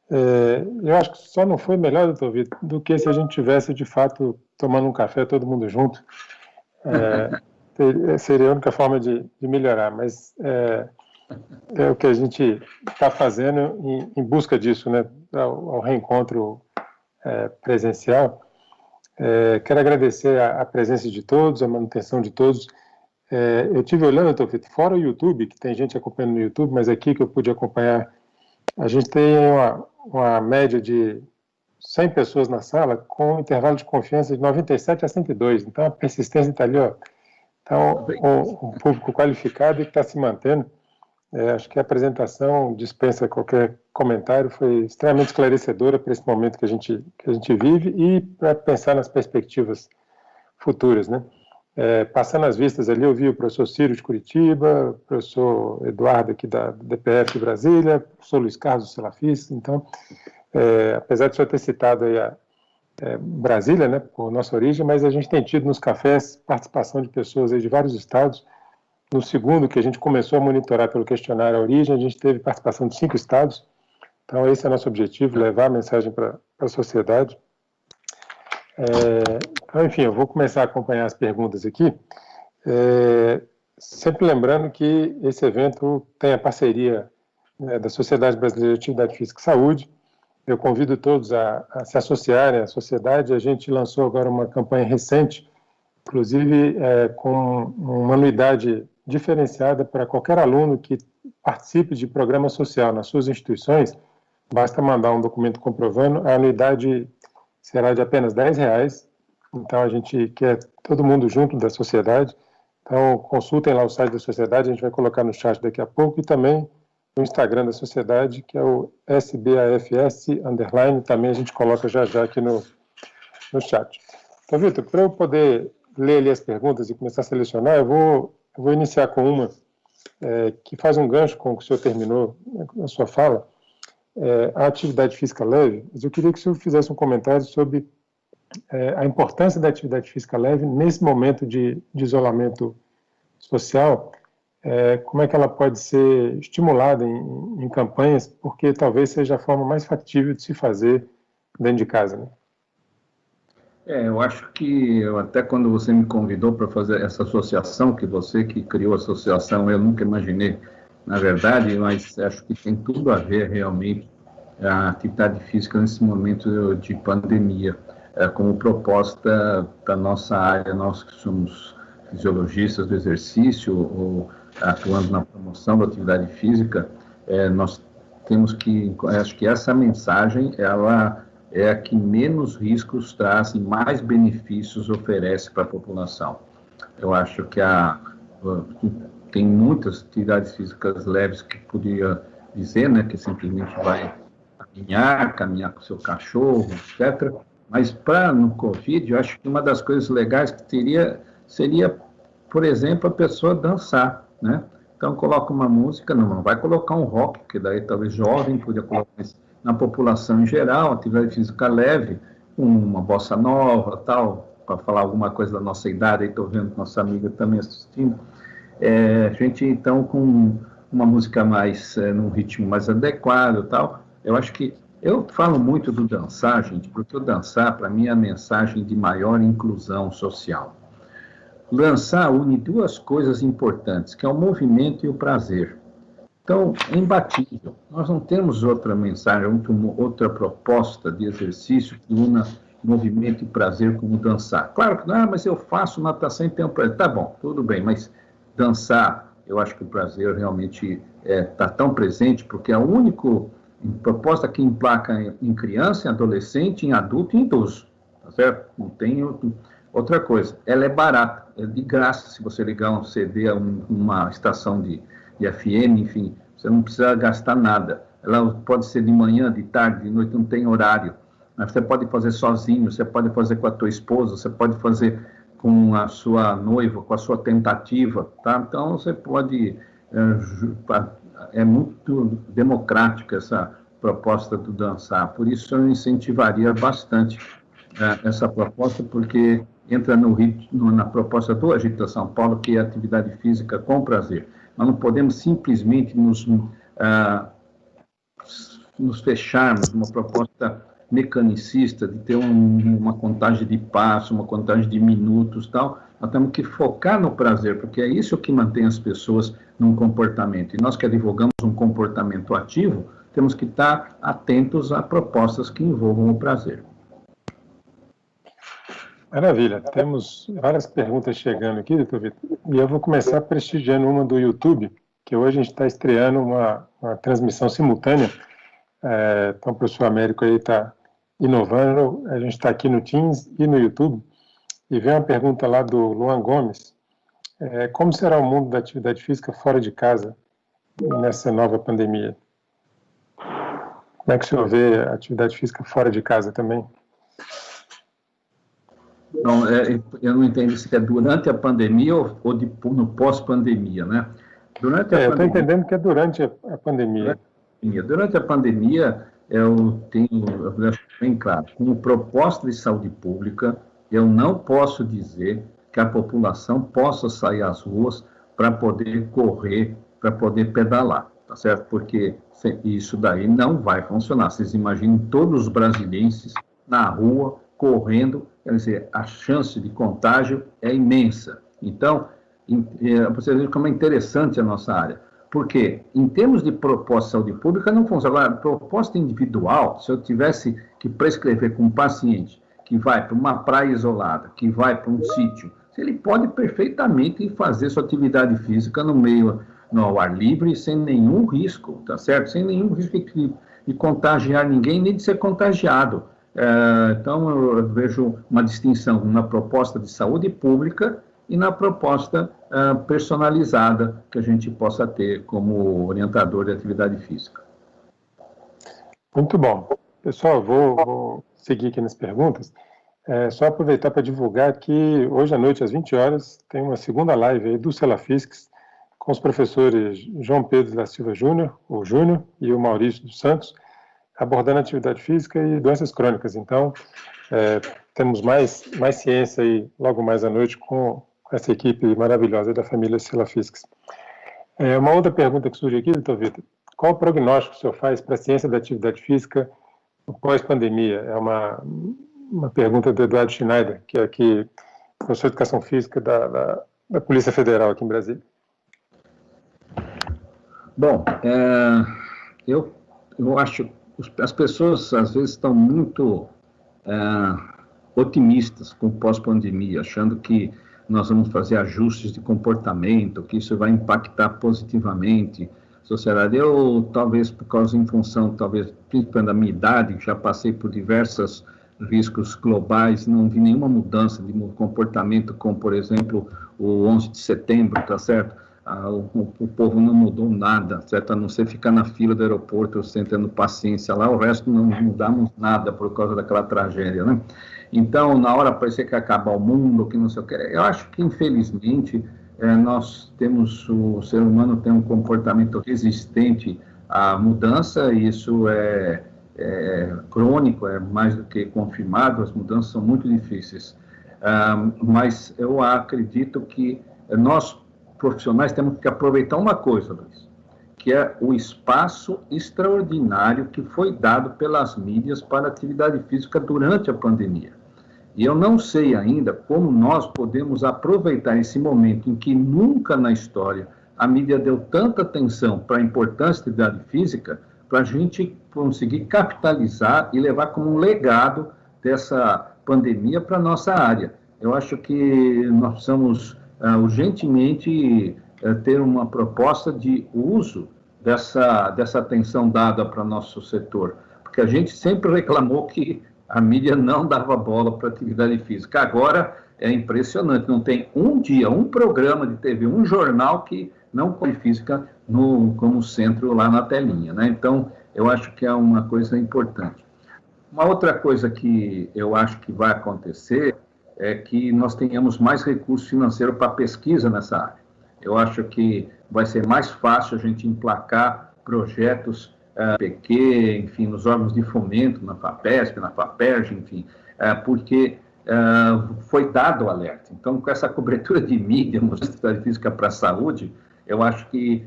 Speaker 1: Eu acho que só não foi melhor, doutor Vitor, do que se a gente tivesse, de fato, tomando um café todo mundo junto. Seria a única forma de melhorar, mas é o que a gente está fazendo em busca disso, né, ao reencontro presencial. Quero agradecer a presença de todos, a manutenção de todos. Eu estive olhando, doutor Vitor, fora o YouTube, que tem gente acompanhando no YouTube, mas aqui que eu pude acompanhar, a gente tem uma média de 100 pessoas na sala, com um intervalo de confiança de 97 a 102. Então, a persistência está ali, ó. Então, um público qualificado e que está se mantendo. Acho que a apresentação dispensa qualquer comentário, foi extremamente esclarecedora para esse momento que a gente vive e para pensar nas perspectivas futuras, né? Passando as vistas ali, eu vi o professor Ciro de Curitiba, o professor Eduardo aqui da DPF de Brasília, o professor Luiz Carlos do Celafisc. Então, apesar de só ter citado aí Brasília, né, por nossa origem, mas a gente tem tido nos cafés participação de pessoas aí de vários estados. No segundo, que a gente começou a monitorar pelo questionário a origem, a gente teve participação de 5 estados. Então, esse é o nosso objetivo, levar a mensagem para a sociedade. Então, enfim, eu vou começar a acompanhar as perguntas aqui. Sempre lembrando que esse evento tem a parceria, né, da Sociedade Brasileira de Atividade Física e Saúde. Eu convido todos a se associarem à sociedade. A gente lançou agora uma campanha recente, inclusive com uma anuidade diferenciada para qualquer aluno que participe de programa social nas suas instituições. Basta mandar um documento comprovando. A anuidade será de apenas R$10. Então, a gente quer todo mundo junto da sociedade. Então, consultem lá o site da sociedade, a gente vai colocar no chat daqui a pouco, e também no Instagram da sociedade, que é o SBAFS_, também a gente coloca já aqui no chat. Então, Vitor, para eu poder ler ali as perguntas e começar a selecionar, eu vou iniciar com uma que faz um gancho com o que o senhor terminou a sua fala, a atividade física leve, mas eu queria que o senhor fizesse um comentário sobre a importância da atividade física leve nesse momento de isolamento social. Como é que ela pode ser estimulada em campanhas, porque talvez seja a forma mais factível de se fazer dentro de casa, né?
Speaker 2: Eu acho que até quando você me convidou para fazer essa associação, que você que criou a associação, eu nunca imaginei, na verdade, mas acho que tem tudo a ver realmente a atividade física nesse momento de pandemia, como proposta da nossa área, nós que somos fisiologistas do exercício ou atuando na promoção da atividade física, nós temos que, acho que essa mensagem, ela é a que menos riscos traz e mais benefícios oferece para a população. Eu acho que tem muitas atividades físicas leves que podia dizer, né, que simplesmente vai caminhar com o seu cachorro, etc. Mas no Covid, eu acho que uma das coisas legais que seria, por exemplo, a pessoa dançar, né? Então, coloca uma música, não vai colocar um rock, porque daí talvez jovem podia colocar isso. Na população em geral, atividade física leve, uma bossa nova, tal, para falar alguma coisa da nossa idade, aí estou vendo nossa amiga também assistindo. A gente, então, com uma música mais, num ritmo mais adequado, tal, eu acho que, eu falo muito do dançar, gente, porque o dançar, para mim, é a mensagem de maior inclusão social. Dançar une duas coisas importantes, que é o movimento e o prazer. Então, é imbatível. Nós não temos outra mensagem, outra proposta de exercício que una movimento e prazer como dançar. Claro que não, mas eu faço natação e tenho prazer. Tá bom, tudo bem, mas dançar, eu acho que o prazer realmente está tão presente, porque é a única proposta que emplaca em criança, em adolescente, em adulto e em idoso. Tá certo? Não tem outra coisa. Ela é barata, é de graça se você ligar um CD a uma estação de FM, enfim, você não precisa gastar nada. Ela pode ser de manhã, de tarde, de noite, não tem horário. Mas você pode fazer sozinho, você pode fazer com a tua esposa, você pode fazer com a sua noiva, com a sua tentativa, tá? Então, você pode... É muito democrática essa proposta do dançar. Por isso, eu incentivaria bastante essa proposta, porque entra na proposta do Agita São Paulo, que é a atividade física com prazer. Nós não podemos simplesmente nos fecharmos numa proposta mecanicista de ter uma contagem de passos, uma contagem de minutos, tal. Nós temos que focar no prazer, porque é isso que mantém as pessoas num comportamento. E nós que advogamos um comportamento ativo, temos que estar atentos a propostas que envolvam o prazer.
Speaker 1: Maravilha, temos várias perguntas chegando aqui, doutor Vitor, e eu vou começar prestigiando uma do YouTube, que hoje a gente está estreando uma transmissão simultânea. Então o professor Américo aí está inovando, a gente está aqui no Teams e no YouTube, e vem uma pergunta lá do Luan Gomes: como será o mundo da atividade física fora de casa nessa nova pandemia? Como é que o senhor vê a atividade física fora de casa também?
Speaker 2: Não, eu não entendo se é durante a pandemia ou no pós-pandemia, né?
Speaker 1: Eu estou entendendo que é durante a pandemia.
Speaker 2: Durante a pandemia, eu deixo bem claro, como proposta de saúde pública, eu não posso dizer que a população possa sair às ruas para poder correr, para poder pedalar, tá certo? Porque isso daí não vai funcionar. Vocês imaginem todos os brasileiros na rua, correndo, quer dizer, a chance de contágio é imensa. Então, vocês veem como é interessante a nossa área. Porque, em termos de proposta de saúde pública, não funciona. Agora, proposta individual, se eu tivesse que prescrever com um paciente que vai para uma praia isolada, que vai para um sítio, ele pode perfeitamente fazer sua atividade física no ar livre, sem nenhum risco, tá certo? Sem nenhum risco de contagiar ninguém, nem de ser contagiado. Então, eu vejo uma distinção na proposta de saúde pública e na proposta personalizada que a gente possa ter como orientador de atividade física.
Speaker 1: Muito bom. Pessoal, vou seguir aqui nas perguntas. Só aproveitar para divulgar que hoje à noite, às 20 horas, tem uma segunda live aí do Celafiscs com os professores João Pedro da Silva Júnior, e o Maurício dos Santos, abordando atividade física e doenças crônicas. Então, temos mais ciência aí logo mais à noite com essa equipe maravilhosa da família Celafiscs. Uma outra pergunta que surge aqui, doutor Vitor: qual o prognóstico que o senhor faz para a ciência da atividade física pós-pandemia? É uma pergunta do Eduardo Schneider, que é aqui, professor de Educação Física da Polícia Federal aqui em Brasília.
Speaker 2: Bom, eu acho que as pessoas, às vezes, estão muito otimistas com o pós-pandemia, achando que nós vamos fazer ajustes de comportamento, que isso vai impactar positivamente a sociedade. Eu, talvez, por causa, em função, talvez, principalmente da minha idade, já passei por diversos riscos globais, não vi nenhuma mudança de comportamento, como, por exemplo, o 11 de setembro, tá certo? O povo não mudou nada, certo? A não ser ficar na fila do aeroporto, sentando paciência lá, o resto não mudamos nada por causa daquela tragédia, né? Então, na hora parecia que ia acabar o mundo, que não sei o que. Eu acho que, infelizmente, nós temos, o ser humano tem um comportamento resistente à mudança, e isso é crônico, é mais do que confirmado, as mudanças são muito difíceis. Mas eu acredito que nós, profissionais, temos que aproveitar uma coisa, Luiz, que é o espaço extraordinário que foi dado pelas mídias para a atividade física durante a pandemia. E eu não sei ainda como nós podemos aproveitar esse momento em que nunca na história a mídia deu tanta atenção para a importância da atividade física, para a gente conseguir capitalizar e levar como um legado dessa pandemia para a nossa área. Eu acho que nós precisamos urgentemente ter uma proposta de uso dessa atenção dada para o nosso setor, porque a gente sempre reclamou que a mídia não dava bola para a atividade física. Agora é impressionante, não tem um dia, um programa de TV, um jornal que não põe física como centro lá na telinha, né? Então, eu acho que é uma coisa importante. Uma outra coisa que eu acho que vai acontecer é que nós tenhamos mais recursos financeiros para pesquisa nessa área. Eu acho que vai ser mais fácil a gente emplacar projetos PQ, enfim, nos órgãos de fomento, na FAPESP, na FAPERJ, enfim, porque foi dado o alerta. Então, com essa cobertura de mídia, mostrando atividade física para a saúde, eu acho que,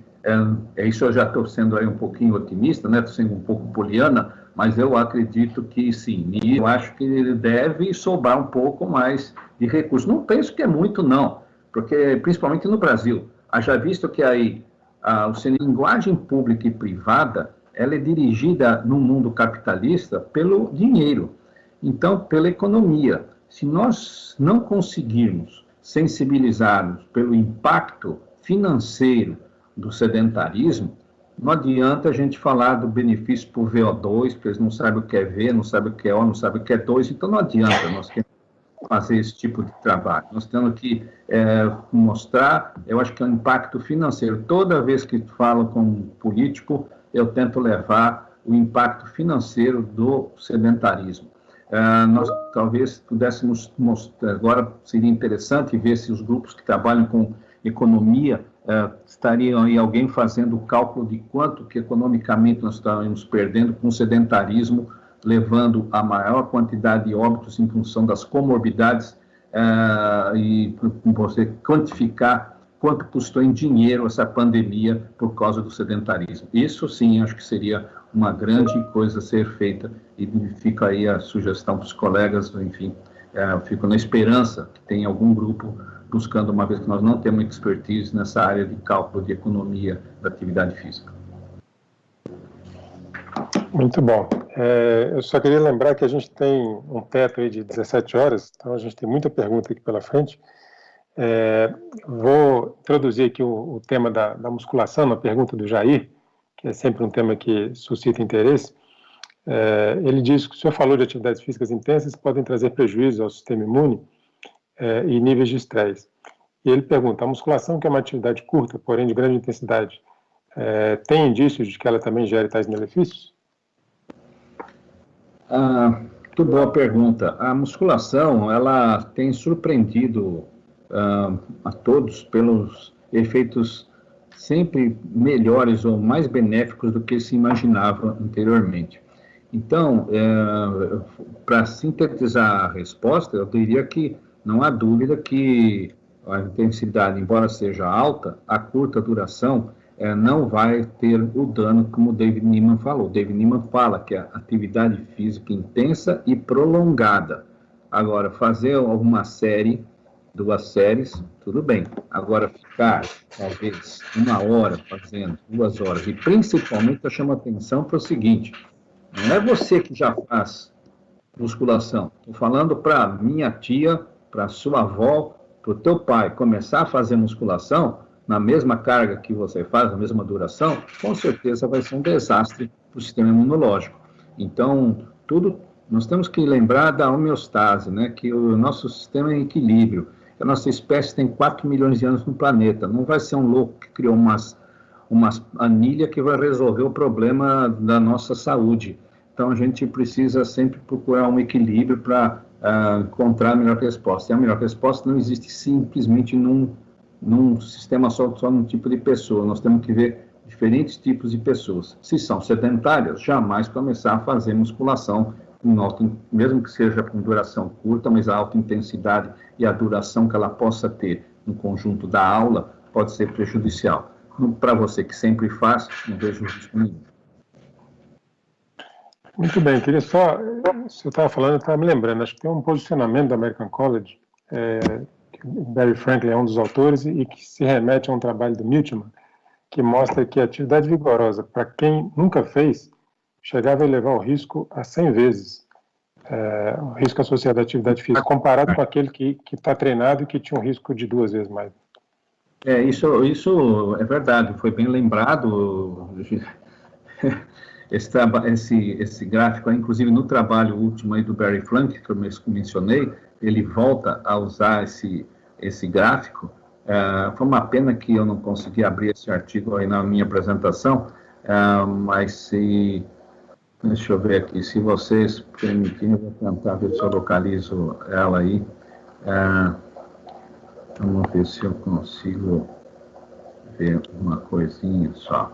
Speaker 2: isso eu já estou sendo aí um pouquinho otimista, né? Estou sendo um pouco poliana, mas eu acredito que sim, e eu acho que ele deve sobrar um pouco mais de recursos. Não penso que é muito, não, porque, principalmente no Brasil, haja visto que aí a linguagem pública e privada, ela é dirigida no mundo capitalista pelo dinheiro, então, pela economia. Se nós não conseguirmos sensibilizar-nos pelo impacto financeiro do sedentarismo, não adianta a gente falar do benefício por VO2, porque eles não sabem o que é V, não sabem o que é O, não sabem o que é 2, então não adianta nós fazer esse tipo de trabalho. Nós temos que mostrar, eu acho que é um impacto financeiro. Toda vez que falo com um político, eu tento levar o impacto financeiro do sedentarismo. Nós talvez pudéssemos mostrar, agora seria interessante ver se os grupos que trabalham com economia estaria aí alguém fazendo o cálculo de quanto que economicamente nós estaríamos perdendo com o sedentarismo, levando a maior quantidade de óbitos em função das comorbidades, e você quantificar quanto custou em dinheiro essa pandemia por causa do sedentarismo. Isso sim, acho que seria uma grande coisa a ser feita, e fica aí a sugestão para os colegas, enfim, fico na esperança que tenha algum grupo buscando, uma vez que nós não temos expertise nessa área de cálculo de economia da atividade física.
Speaker 1: Muito bom. Eu só queria lembrar que a gente tem um teto aí de 17 horas, então a gente tem muita pergunta aqui pela frente. Vou introduzir aqui o tema da musculação, uma pergunta do Jair, que é sempre um tema que suscita interesse. Ele diz que o senhor falou de atividades físicas intensas que podem trazer prejuízos ao sistema imune e níveis de estresse. E ele pergunta, a musculação, que é uma atividade curta, porém de grande intensidade, tem indícios de que ela também gere tais benefícios?
Speaker 2: Muito boa pergunta. A musculação, ela tem surpreendido a todos pelos efeitos sempre melhores ou mais benéficos do que se imaginava anteriormente. Então, para sintetizar a resposta, eu diria que não há dúvida que a intensidade, embora seja alta, a curta duração não vai ter o dano, como o David Niemann falou. David Niemann fala que a atividade física intensa e prolongada. Agora, fazer alguma série, 2 séries, tudo bem. Agora, ficar, talvez, 1 hora fazendo, 2 horas, e principalmente eu chamo a atenção para o seguinte, não é você que já faz musculação. Estou falando para minha tia, para sua avó, para o teu pai começar a fazer musculação na mesma carga que você faz, na mesma duração, com certeza vai ser um desastre para o sistema imunológico. Então, nós temos que lembrar da homeostase, né? Que o nosso sistema é em equilíbrio. A nossa espécie tem 4 milhões de anos no planeta. Não vai ser um louco que criou uma anilha que vai resolver o problema da nossa saúde. Então, a gente precisa sempre procurar um equilíbrio para encontrar a melhor resposta. E a melhor resposta não existe simplesmente num sistema só num tipo de pessoa. Nós temos que ver diferentes tipos de pessoas. Se são sedentárias, jamais começar a fazer musculação, mesmo que seja com duração curta, mas a alta intensidade e a duração que ela possa ter no conjunto da aula pode ser prejudicial. Para você que sempre faz, não vejo risco nenhum.
Speaker 1: Muito bem, queria só, você estava falando, eu estava me lembrando, acho que tem um posicionamento da American College, que o Barry Franklin é um dos autores, e que se remete a um trabalho do Miltman, que mostra que a atividade vigorosa, para quem nunca fez, chegava a elevar o risco a 100 vezes, o risco associado à atividade física, comparado com aquele que está treinado e que tinha um risco de 2 vezes mais.
Speaker 2: Isso é verdade, foi bem lembrado. Esse gráfico, inclusive no trabalho último aí do Barry Frank, que eu mencionei, ele volta a usar esse gráfico. Foi uma pena que eu não consegui abrir esse artigo aí na minha apresentação, mas deixa eu ver aqui, se vocês permitirem, eu vou tentar ver se eu localizo ela aí. Vamos ver se eu consigo ver uma coisinha só.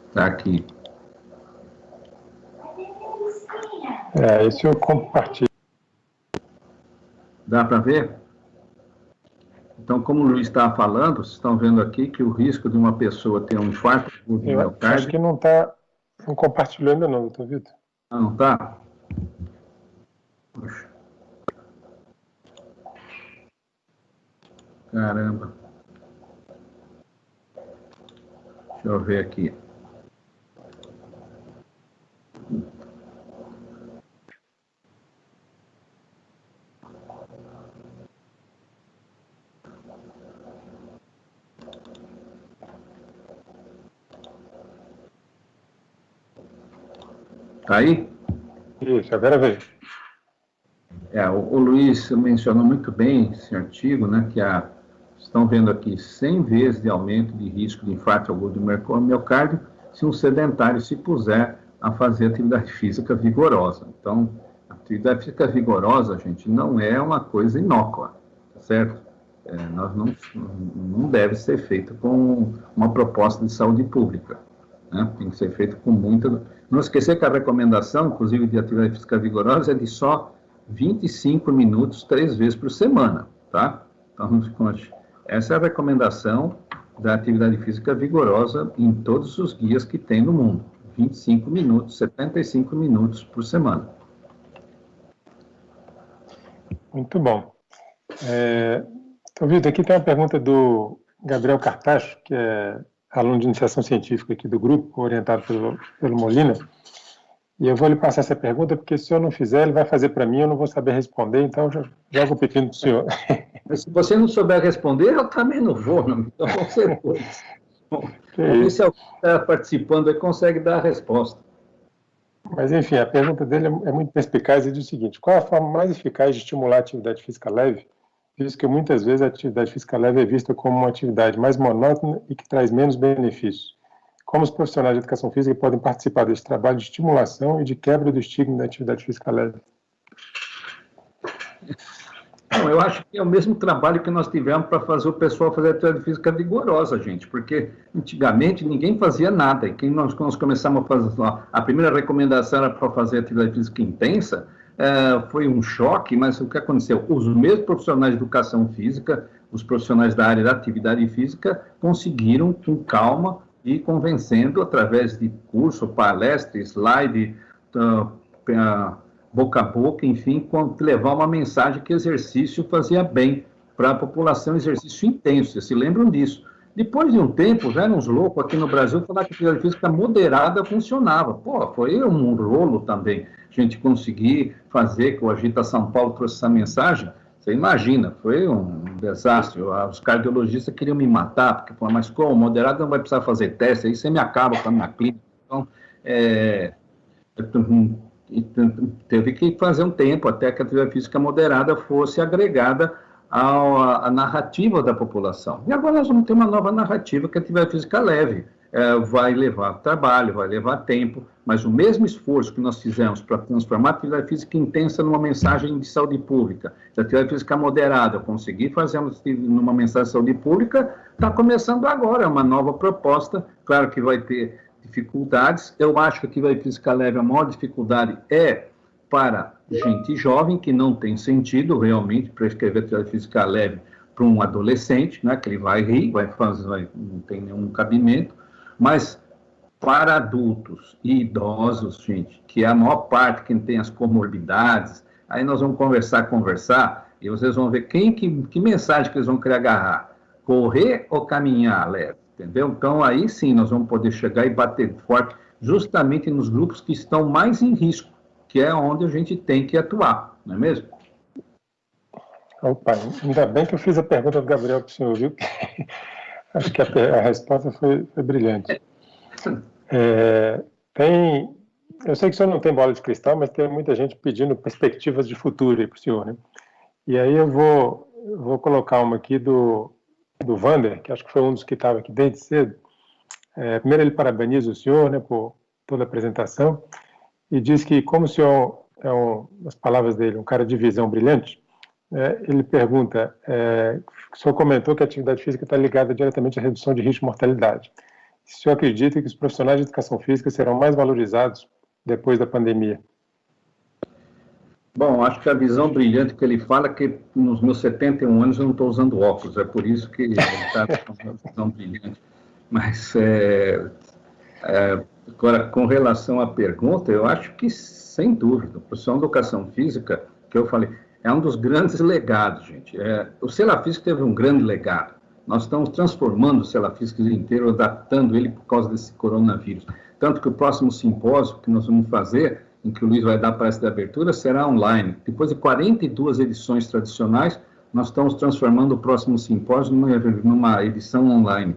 Speaker 2: Está aqui.
Speaker 1: Esse eu compartilho.
Speaker 2: Dá para ver? Então, como o Luiz estava falando, vocês estão vendo aqui que o risco de uma pessoa ter um infarto do miocárdio...
Speaker 1: Acho que não está, não compartilhou ainda não, doutor Vitor.
Speaker 2: Não está? Puxa. Caramba. Deixa eu ver aqui. Tá aí?
Speaker 1: Isso, agora veio.
Speaker 2: O Luiz mencionou muito bem esse artigo, né, que estão vendo aqui 100 vezes de aumento de risco de infarto agudo do miocárdio se um sedentário se puser a fazer atividade física vigorosa. Então, a atividade física vigorosa, gente, não é uma coisa inócua, tá certo? Nós não deve ser feita com uma proposta de saúde pública, né? Tem que ser feito com muita... Não esquecer que a recomendação, inclusive, de atividade física vigorosa é de só 25 minutos 3 vezes por semana, tá? Então, essa é a recomendação da atividade física vigorosa em todos os guias que tem no mundo. 25 minutos, 75 minutos por semana.
Speaker 1: Muito bom. Então, Vitor, aqui tem uma pergunta do Gabriel Cartacho, que é aluno de iniciação científica aqui do grupo, orientado pelo Molina. E eu vou lhe passar essa pergunta, porque se eu não fizer, ele vai fazer para mim, eu não vou saber responder, então eu jogo o pepino para o senhor.
Speaker 2: Mas se você não souber responder, eu também não vou, não. Então você pode. Vamos ver se alguém está participando e consegue dar a resposta.
Speaker 1: Mas, enfim, a pergunta dele é muito perspicaz e diz o seguinte: qual é a forma mais eficaz de estimular a atividade física leve, visto que muitas vezes a atividade física leve é vista como uma atividade mais monótona e que traz menos benefícios? Como os profissionais de educação física podem participar desse trabalho de estimulação e de quebra do estigma da atividade física leve?
Speaker 2: Não, eu acho que é o mesmo trabalho que nós tivemos para fazer o pessoal fazer atividade física vigorosa, gente, porque antigamente ninguém fazia nada, e quando nós começamos a fazer, a primeira recomendação era para fazer atividade física intensa, foi um choque, mas o que aconteceu? Os mesmos profissionais de educação física, os profissionais da área da atividade física, conseguiram, com calma, ir convencendo, através de curso, palestra, slide, boca a boca, enfim, levar uma mensagem que exercício fazia bem para a população, exercício intenso, vocês se lembram disso. Depois de um tempo, vieram uns loucos aqui no Brasil falar que a atividade física moderada funcionava. Pô, foi um rolo também, a gente conseguir fazer, que o Agita São Paulo trouxe essa mensagem. Você imagina, foi um desastre. Os cardiologistas queriam me matar, porque falaram, mas como? Moderado não vai precisar fazer teste, aí você me acaba com a minha clínica. Então, teve que fazer um tempo até que a atividade física moderada fosse agregada à narrativa da população. E agora nós vamos ter uma nova narrativa, que a atividade física leve. Vai levar trabalho, vai levar tempo, mas o mesmo esforço que nós fizemos para transformar a atividade física intensa numa mensagem de saúde pública, a atividade física moderada, conseguir fazer numa mensagem de saúde pública, está começando agora, é uma nova proposta, claro que vai ter dificuldades. Eu acho que a atividade física leve, a maior dificuldade é para gente jovem, que não tem sentido realmente prescrever atividade física leve para um adolescente, né, que ele vai rir, não tem nenhum cabimento, mas para adultos e idosos, gente, que é a maior parte quem tem as comorbidades, aí nós vamos conversar, e vocês vão ver que mensagem que eles vão querer agarrar, correr ou caminhar leve, entendeu? Então, aí sim, nós vamos poder chegar e bater forte, justamente nos grupos que estão mais em risco, que é onde a gente tem que atuar, não é mesmo?
Speaker 1: Opa, ainda bem que eu fiz a pergunta do Gabriel para o senhor, viu? Acho que a resposta foi brilhante. Eu sei que o senhor não tem bola de cristal, mas tem muita gente pedindo perspectivas de futuro aí para o senhor, né? E aí eu vou colocar uma aqui do Vander, que acho que foi um dos que estava aqui desde cedo. Primeiro ele parabeniza o senhor, né, por toda a apresentação, e diz que, como o senhor nas palavras dele, um cara de visão brilhante, ele pergunta, o senhor comentou que a atividade física está ligada diretamente à redução de risco de mortalidade. Se o senhor acredita que os profissionais de educação física serão mais valorizados depois da pandemia?
Speaker 2: Bom, acho que a visão brilhante que ele fala é que nos meus 71 anos eu não estou usando óculos, é por isso que ele está com uma visão brilhante. Mas, agora, com relação à pergunta, eu acho que, sem dúvida, o profissional de educação física, que eu falei, é um dos grandes legados, gente. O Celafísica teve um grande legado. Nós estamos transformando o Celafísica inteiro, adaptando ele por causa desse coronavírus. Tanto que o próximo simpósio que nós vamos fazer, em que o Luiz vai dar palestra de abertura, será online. Depois de 42 edições tradicionais, nós estamos transformando o próximo simpósio numa edição online.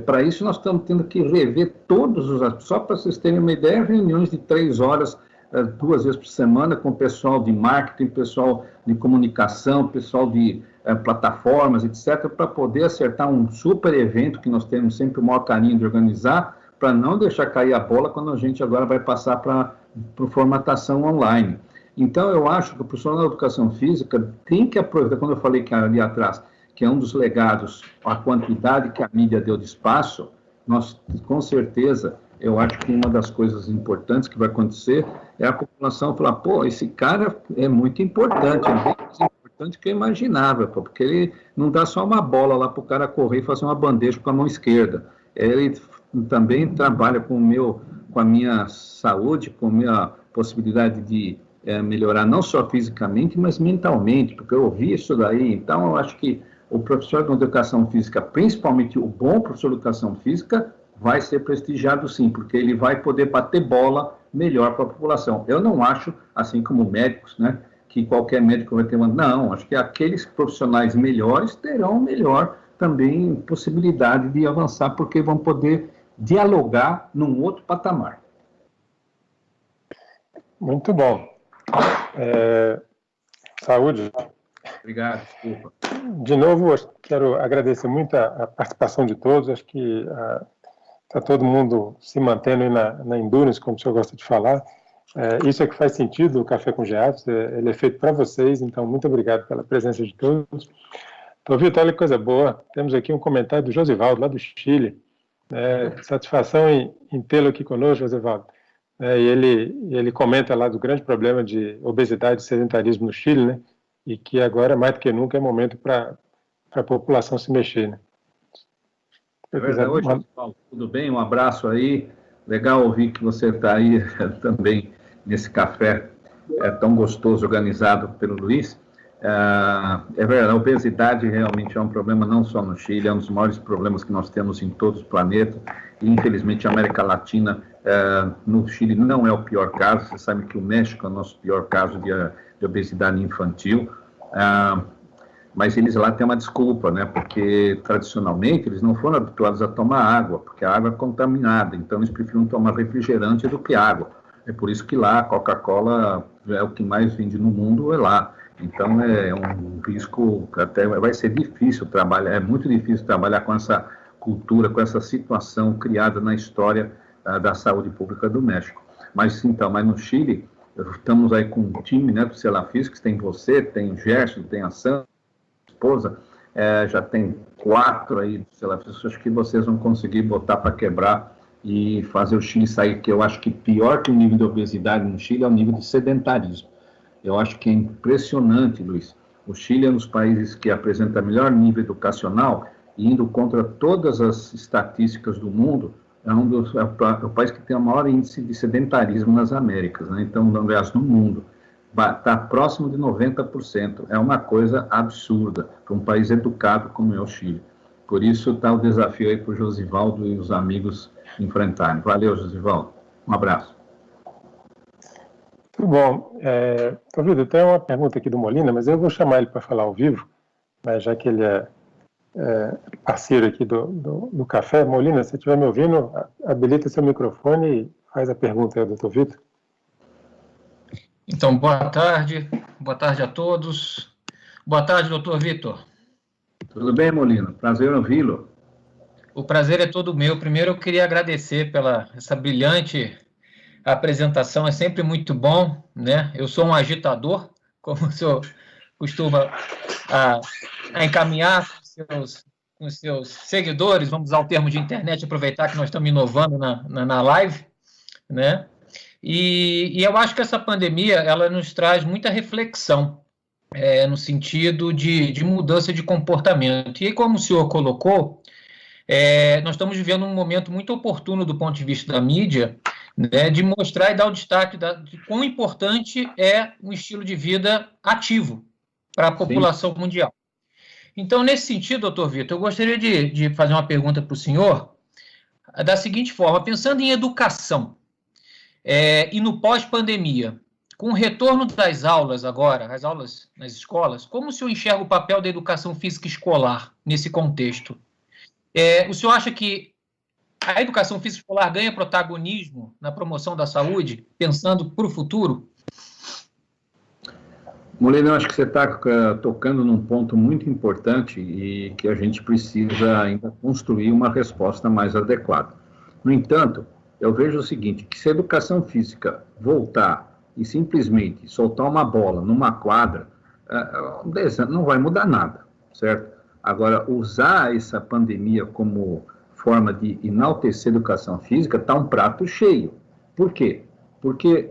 Speaker 2: Para isso, nós estamos tendo que rever todos os aspectos. Só para vocês terem uma ideia, reuniões de 3 horas 2 vezes por semana com o pessoal de marketing, pessoal de comunicação, pessoal de plataformas, etc., para poder acertar um super evento que nós temos sempre o maior carinho de organizar, para não deixar cair a bola quando a gente agora vai passar para formatação online. Então, eu acho que o profissional da educação física tem que aproveitar, quando eu falei que ali atrás, que é um dos legados, a quantidade que a mídia deu de espaço, nós, com certeza, eu acho que uma das coisas importantes que vai acontecer é a população falar, pô, esse cara é muito importante, é bem mais importante que eu imaginava, pô, porque ele não dá só uma bola lá para o cara correr e fazer uma bandeja com a mão esquerda. Ele também trabalha com a minha saúde, com a minha possibilidade de melhorar não só fisicamente, mas mentalmente, porque eu ouvi isso daí. Então, eu acho que o professor de educação física, principalmente o bom professor de educação física, vai ser prestigiado sim, porque ele vai poder bater bola melhor para a população. Eu não acho, assim como médicos, né, que qualquer médico vai ter uma... Não, acho que aqueles profissionais melhores terão melhor também possibilidade de avançar, porque vão poder dialogar num outro patamar.
Speaker 1: Muito bom. Saúde.
Speaker 2: Obrigado, desculpa.
Speaker 1: De novo, quero agradecer muito a participação de todos. Acho que está todo mundo se mantendo aí na endurance, como o senhor gosta de falar. Isso é que faz sentido, o Café com Geatos, ele é feito para vocês, então muito obrigado pela presença de todos. Então, Vitor, olha que coisa boa, temos aqui um comentário do Josivaldo, lá do Chile. Satisfação em tê-lo aqui conosco, Josivaldo. E ele comenta lá do grande problema de obesidade e sedentarismo no Chile, né? E que agora, mais do que nunca, é momento para a população se mexer, né?
Speaker 2: É verdade. Oi, Paulo, tudo bem? Um abraço aí. Legal ouvir que você está aí também nesse café tão gostoso, organizado pelo Luiz. É verdade, a obesidade realmente é um problema não só no Chile, é um dos maiores problemas que nós temos em todo o planeta. E, infelizmente, a América Latina, no Chile, não é o pior caso. Você sabe que o México é o nosso pior caso de obesidade infantil. Mas eles lá têm uma desculpa, né? Porque tradicionalmente eles não foram habituados a tomar água, porque a água é contaminada, então eles preferem tomar refrigerante do que água. É por isso que lá a Coca-Cola é o que mais vende no mundo, é lá. Então é um risco, até vai ser difícil trabalhar, é muito difícil trabalhar com essa cultura, com essa situação criada na história da saúde pública do México. Mas no Chile, estamos aí com um time, né, do Celafísica, tem você, tem o Gerson, tem a Sandra, esposa, já tem 4 aí, sei lá, acho que vocês vão conseguir botar para quebrar e fazer o Chile sair, que eu acho que pior que o nível de obesidade no Chile é o nível de sedentarismo. Eu acho que é impressionante, Luiz. O Chile é um dos países que apresenta melhor nível educacional, indo contra todas as estatísticas do mundo, é o país que tem o maior índice de sedentarismo nas Américas, né? Então, aliás, no mundo. Está próximo de 90%. É uma coisa absurda para um país educado como é o Chile. Por isso está o desafio aí para o Josivaldo e os amigos enfrentarem. Valeu, Josivaldo. Um abraço.
Speaker 1: Muito bom. Vitor, tem uma pergunta aqui do Molina, mas eu vou chamar ele para falar ao vivo, né, já que ele é parceiro aqui do café. Molina, se você estiver me ouvindo, habilita seu microfone e faz a pergunta aí, doutor Vitor.
Speaker 3: Então, boa tarde a todos. Boa tarde, doutor Vitor.
Speaker 2: Tudo bem, Molina? Prazer ouvi-lo.
Speaker 3: O prazer é todo meu. Primeiro, eu queria agradecer pela essa brilhante apresentação, é sempre muito bom, né? Eu sou um agitador, como o senhor costuma encaminhar com os seus seguidores, vamos usar o termo de internet, aproveitar que nós estamos inovando na live, né? E eu acho que essa pandemia, ela nos traz muita reflexão, no sentido de mudança de comportamento. E como o senhor colocou, nós estamos vivendo um momento muito oportuno do ponto de vista da mídia, né, de mostrar e dar o destaque de quão importante é um estilo de vida ativo para a população mundial. Então, nesse sentido, doutor Vitor, eu gostaria de fazer uma pergunta para o senhor, da seguinte forma: pensando em educação, e no pós-pandemia, com o retorno das aulas agora, as aulas nas escolas, como o senhor enxerga o papel da educação física escolar nesse contexto? O senhor acha que A educação física escolar ganha protagonismo na promoção da saúde, pensando para o futuro?
Speaker 2: Molina, eu acho que você está tocando num ponto muito importante e que a gente precisa ainda construir uma resposta mais adequada. No entanto, eu vejo o seguinte, que se a educação física voltar e simplesmente soltar uma bola numa quadra, não vai mudar nada, certo? Agora, usar essa pandemia como forma de enaltecer a educação física está um prato cheio. Por quê? Porque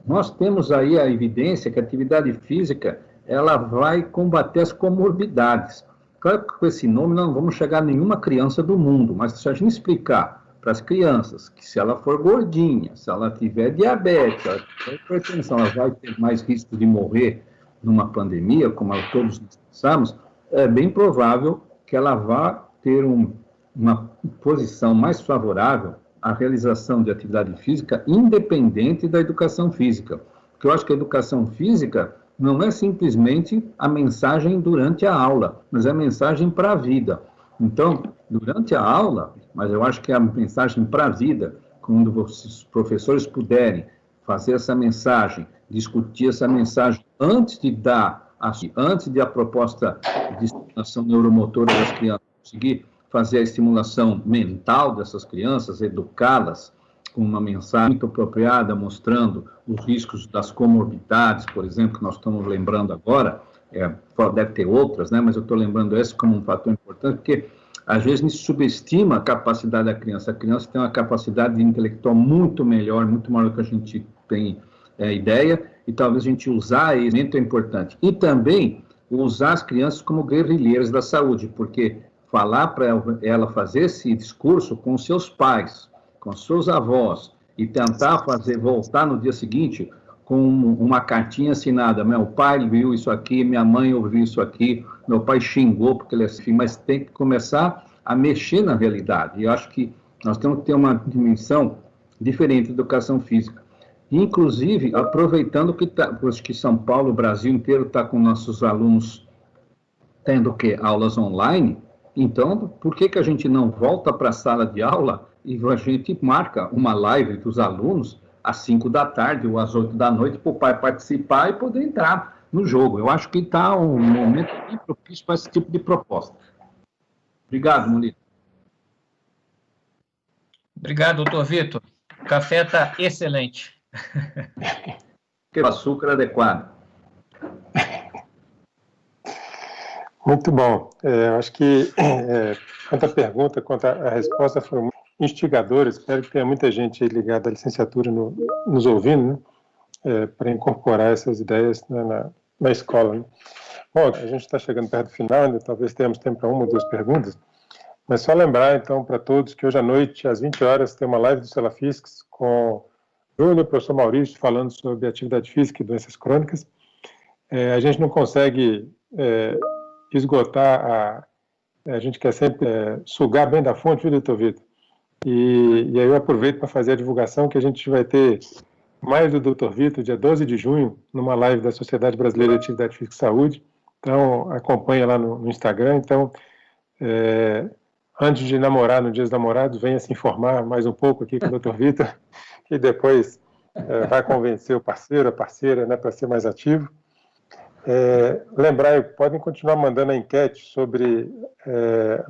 Speaker 2: nós temos aí a evidência que a atividade física ela vai combater as comorbidades. Claro que com esse nome não vamos chegar a nenhuma criança do mundo, mas se a gente explicar para as crianças que se ela for gordinha, se ela tiver diabetes, se ela tiver hipertensão, ela vai ter mais risco de morrer numa pandemia, como todos nós pensamos, é bem provável que ela vá ter uma posição mais favorável à realização de atividade física independente da educação física. Porque eu acho que a educação física não é simplesmente a mensagem durante a aula, mas é a mensagem para a vida. Então, durante a aula, mas eu acho que é a mensagem para a vida, quando os professores puderem fazer essa mensagem, discutir essa mensagem antes de a proposta de estimulação neuromotora das crianças, conseguir fazer a estimulação mental dessas crianças, educá-las com uma mensagem muito apropriada, mostrando os riscos das comorbidades, por exemplo, que nós estamos lembrando agora, deve ter outras, né, mas eu estou lembrando esse como um fator importante, porque às vezes a gente subestima a capacidade da criança. A criança tem uma capacidade intelectual muito melhor, muito maior do que a gente tem ideia, e talvez a gente usar esse momento é importante. E também usar as crianças como guerrilheiras da saúde, porque falar para ela fazer esse discurso com seus pais, com seus avós, e tentar voltar no dia seguinte com uma cartinha assinada, meu pai viu isso aqui, minha mãe ouviu isso aqui, meu pai xingou porque ele é assim, mas tem que começar a mexer na realidade. E eu acho que nós temos que ter uma dimensão diferente da educação física. Inclusive, aproveitando que São Paulo, o Brasil inteiro está com nossos alunos tendo aulas online, então, por que a gente não volta para a sala de aula e a gente marca uma live dos alunos às 5 da tarde ou às 8 da noite para o pai participar e poder entrar no jogo? Eu acho que está um momento bem propício para esse tipo de proposta. Obrigado, Molina.
Speaker 3: Obrigado, doutor Vitor. O café está excelente.
Speaker 2: O açúcar adequado.
Speaker 1: Muito bom. Acho que tanto a pergunta quanto a resposta foram muito instigadoras. Espero que tenha muita gente ligada à licenciatura nos ouvindo, né, para incorporar essas ideias na escola. Né? Bom, a gente está chegando perto do final, ainda talvez tenhamos tempo para uma ou duas perguntas, mas só lembrar, então, para todos que hoje à noite, às 20 horas, tem uma live do Celafiscs com o Júnior e o professor Maurício falando sobre atividade física e doenças crônicas. A gente não consegue esgotar, a gente quer sempre sugar bem da fonte, viu, doutor Vitor? E aí eu aproveito para fazer a divulgação que a gente vai ter mais do doutor Vitor, dia 12 de junho, numa live da Sociedade Brasileira de Atividade Física e Saúde. Então, acompanha lá no Instagram. Então, antes de namorar, no Dia dos Namorados, venha se informar mais um pouco aqui com o doutor Vitor, e depois vai convencer o parceiro, a parceira, né, para ser mais ativo. Lembrar, podem continuar mandando a enquete sobre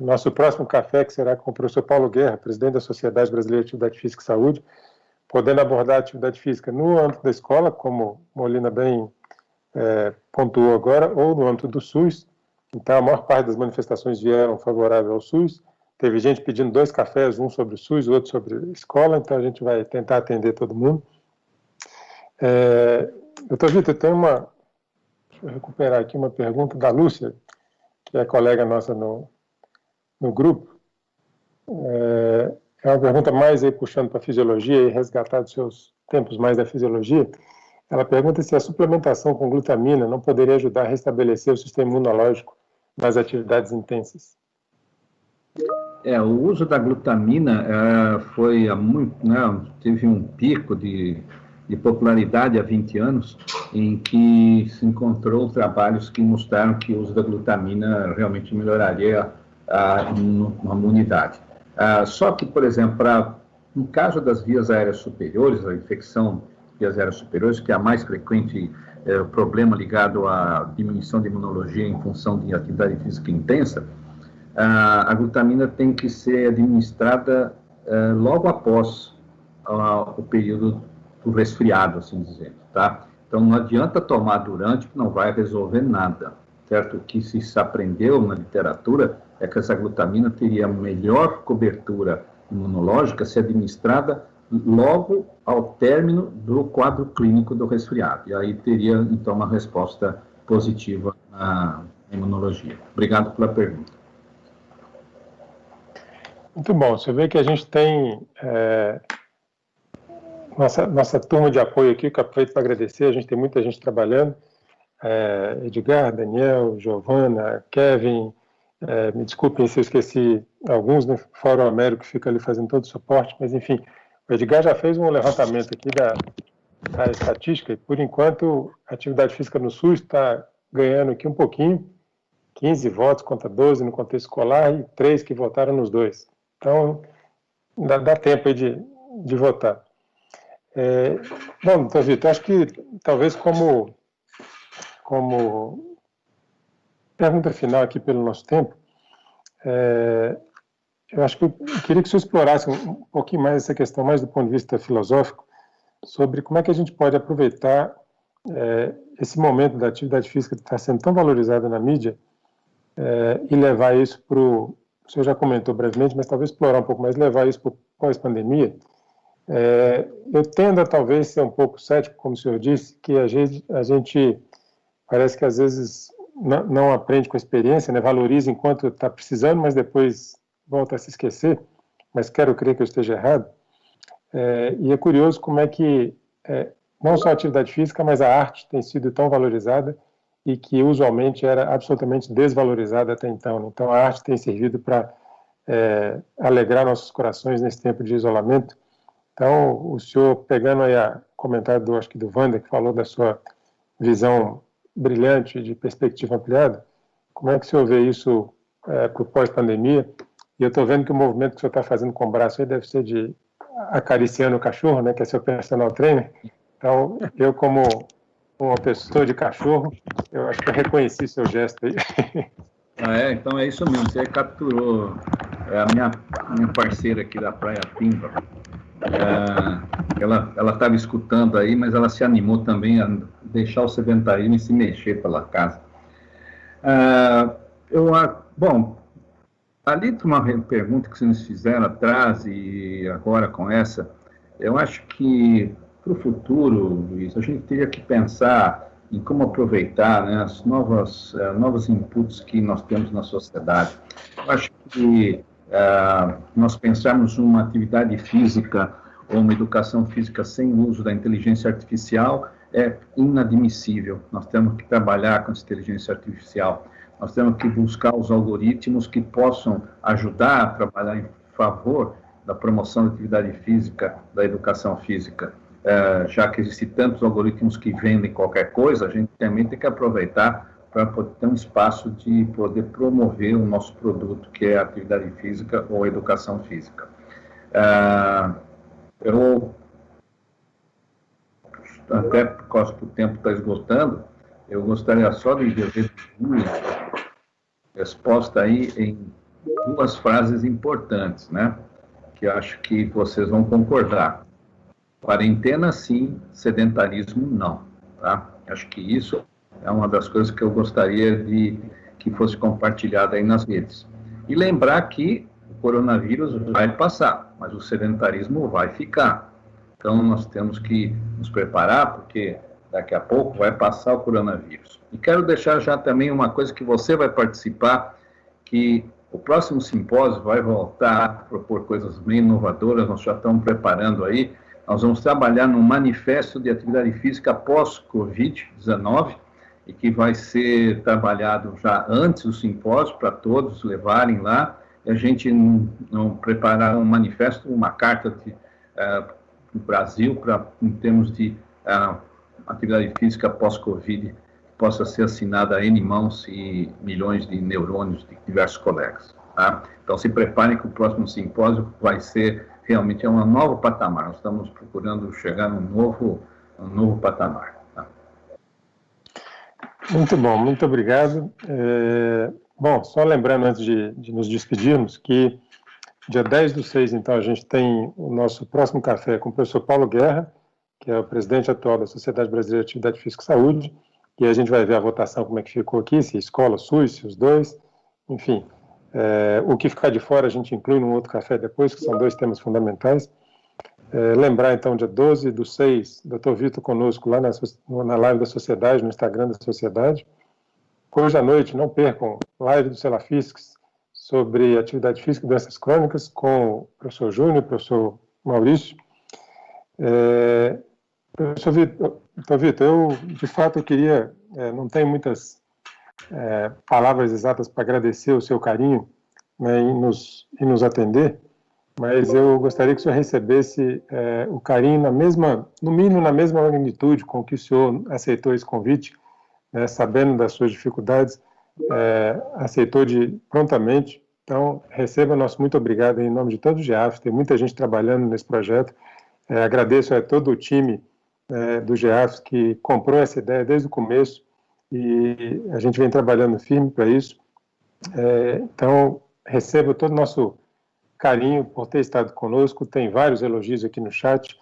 Speaker 1: nosso próximo café, que será com o professor Paulo Guerra, presidente da Sociedade Brasileira de Atividade Física e Saúde, podendo abordar a atividade física no âmbito da escola, como Molina bem pontuou agora, ou no âmbito do SUS. Então, a maior parte das manifestações vieram favoráveis ao SUS. Teve gente pedindo 2 cafés, um sobre o SUS, o outro sobre a escola, então a gente vai tentar atender todo mundo. Doutor Vitor, tem uma... Deixa eu recuperar aqui uma pergunta da Lúcia, que é colega nossa no grupo. É uma pergunta mais aí puxando para a fisiologia e resgatar dos seus tempos mais da fisiologia. Ela pergunta se a suplementação com glutamina não poderia ajudar a restabelecer o sistema imunológico nas atividades intensas.
Speaker 2: O uso da glutamina teve um pico de popularidade há 20 anos, em que se encontrou trabalhos que mostraram que o uso da glutamina realmente melhoraria a imunidade. Só que, por exemplo, no caso das vias aéreas superiores, a infecção vias aéreas superiores, que é a mais frequente problema ligado à diminuição de imunologia em função de atividade física intensa, a glutamina tem que ser administrada logo após o período do resfriado, assim dizendo, tá? Então, não adianta tomar durante, que não vai resolver nada, certo? O que se aprendeu na literatura é que essa glutamina teria melhor cobertura imunológica se administrada logo ao término do quadro clínico do resfriado. E aí teria, então, uma resposta positiva na imunologia. Obrigado pela pergunta.
Speaker 1: Muito bom. Você vê que a gente tem nossa turma de apoio aqui, que eu aproveito para agradecer. A gente tem muita gente trabalhando. Edgar, Daniel, Giovana, Kevin, me desculpem se eu esqueci alguns, né? Fora o Américo, que fica ali fazendo todo o suporte, mas enfim, o Edgar já fez um levantamento aqui da estatística, e por enquanto a atividade física no SUS está ganhando aqui um pouquinho, 15 votos contra 12 no contexto escolar e 3 que votaram nos dois. Então, dá tempo aí de votar. Bom, então, Vitor, acho que talvez como pergunta final aqui pelo nosso tempo, eu acho que eu queria que o senhor explorasse um pouquinho mais essa questão, mais do ponto de vista filosófico, sobre como é que a gente pode aproveitar esse momento da atividade física que está sendo tão valorizada na mídia e levar isso para o... O senhor já comentou brevemente, mas talvez explorar um pouco mais, levar isso para o pós-pandemia. Eu tendo a talvez ser um pouco cético, como o senhor disse, que a gente parece que às vezes não aprende com a experiência, né? Valoriza enquanto está precisando, mas depois volta a se esquecer, mas quero crer que eu esteja errado. E é curioso como é que não só a atividade física, mas a arte tem sido tão valorizada e que usualmente era absolutamente desvalorizada até então. Então a arte tem servido para alegrar nossos corações nesse tempo de isolamento. Então, o senhor, pegando aí o comentário acho que do Wander, que falou da sua visão brilhante de perspectiva ampliada, como é que o senhor vê isso para o pós-pandemia? E eu estou vendo que o movimento que o senhor está fazendo com o braço aí deve ser de acariciando o cachorro, né, que é seu personal trainer. Então, eu como uma pessoa de cachorro, eu acho que eu reconheci seu gesto aí.
Speaker 2: Então é isso mesmo, você capturou a minha parceira aqui da Praia Pimba. Ela estava escutando aí, mas ela se animou também a deixar o sedentarismo e se mexer pela casa. Bom, ali de uma pergunta que vocês fizeram atrás e agora com essa, eu acho que para o futuro, Luiz, a gente teria que pensar em como aproveitar, né, as novos inputs que nós temos na sociedade. Eu acho que nós pensarmos uma atividade física ou uma educação física sem uso da inteligência artificial é inadmissível. Nós temos que trabalhar com essa inteligência artificial. Nós temos que buscar os algoritmos que possam ajudar a trabalhar em favor da promoção da atividade física, da educação física. Já que existem tantos algoritmos que vendem qualquer coisa, a gente também tem que aproveitar para poder ter um espaço de poder promover o nosso produto, que é a atividade física ou a educação física. Eu, até por causa que o tempo está esgotando, eu gostaria só de ver uma resposta aí em 2 frases importantes, né? Que eu acho que vocês vão concordar. Quarentena sim, sedentarismo não, tá? Acho que isso é uma das coisas que eu gostaria de que fosse compartilhada aí nas redes. E lembrar que o coronavírus vai passar, mas o sedentarismo vai ficar. Então, nós temos que nos preparar, porque daqui a pouco vai passar o coronavírus. E quero deixar já também uma coisa que você vai participar, que o próximo simpósio vai voltar a propor coisas bem inovadoras, nós já estamos preparando aí. Nós vamos trabalhar num manifesto de atividade física pós-Covid-19, e que vai ser trabalhado já antes do simpósio, para todos levarem lá, e a gente preparar um manifesto, uma carta do Brasil, em termos de atividade física pós-Covid, que possa ser assinada a N mãos e milhões de neurônios de diversos colegas. Tá? Então, se preparem que o próximo simpósio vai ser realmente um novo patamar. Nós estamos procurando chegar num novo patamar. Tá?
Speaker 1: Muito bom, muito obrigado. Bom, só lembrando antes de nos despedirmos que dia 10/6, então, a gente tem o nosso próximo café com o professor Paulo Guerra, que é o presidente atual da Sociedade Brasileira de Atividade Física e Saúde, e a gente vai ver a votação, como é que ficou aqui, se escola, SUS, se os dois, enfim. O que ficar de fora a gente inclui num outro café depois, que são 2 temas fundamentais. Lembrar, então, dia 12/6, Dr. Vitor conosco lá na live da Sociedade, no Instagram da Sociedade. Hoje à noite, não percam, live do Celafiscs sobre atividade física e doenças crônicas com o professor Júnior, o professor Maurício. Professor Vitor, eu, de fato, eu queria, não tenho muitas palavras exatas para agradecer o seu carinho, né, em nos atender, mas eu gostaria que o senhor recebesse o carinho no mínimo na mesma magnitude com que o senhor aceitou esse convite, né, sabendo das suas dificuldades, aceitou prontamente. Então, receba nosso muito obrigado em nome de todo o GEAF, tem muita gente trabalhando nesse projeto. Agradeço a todo o time do GEAF que comprou essa ideia desde o começo e a gente vem trabalhando firme para isso. Então, receba todo o nosso carinho por ter estado conosco, tem vários elogios aqui no chat,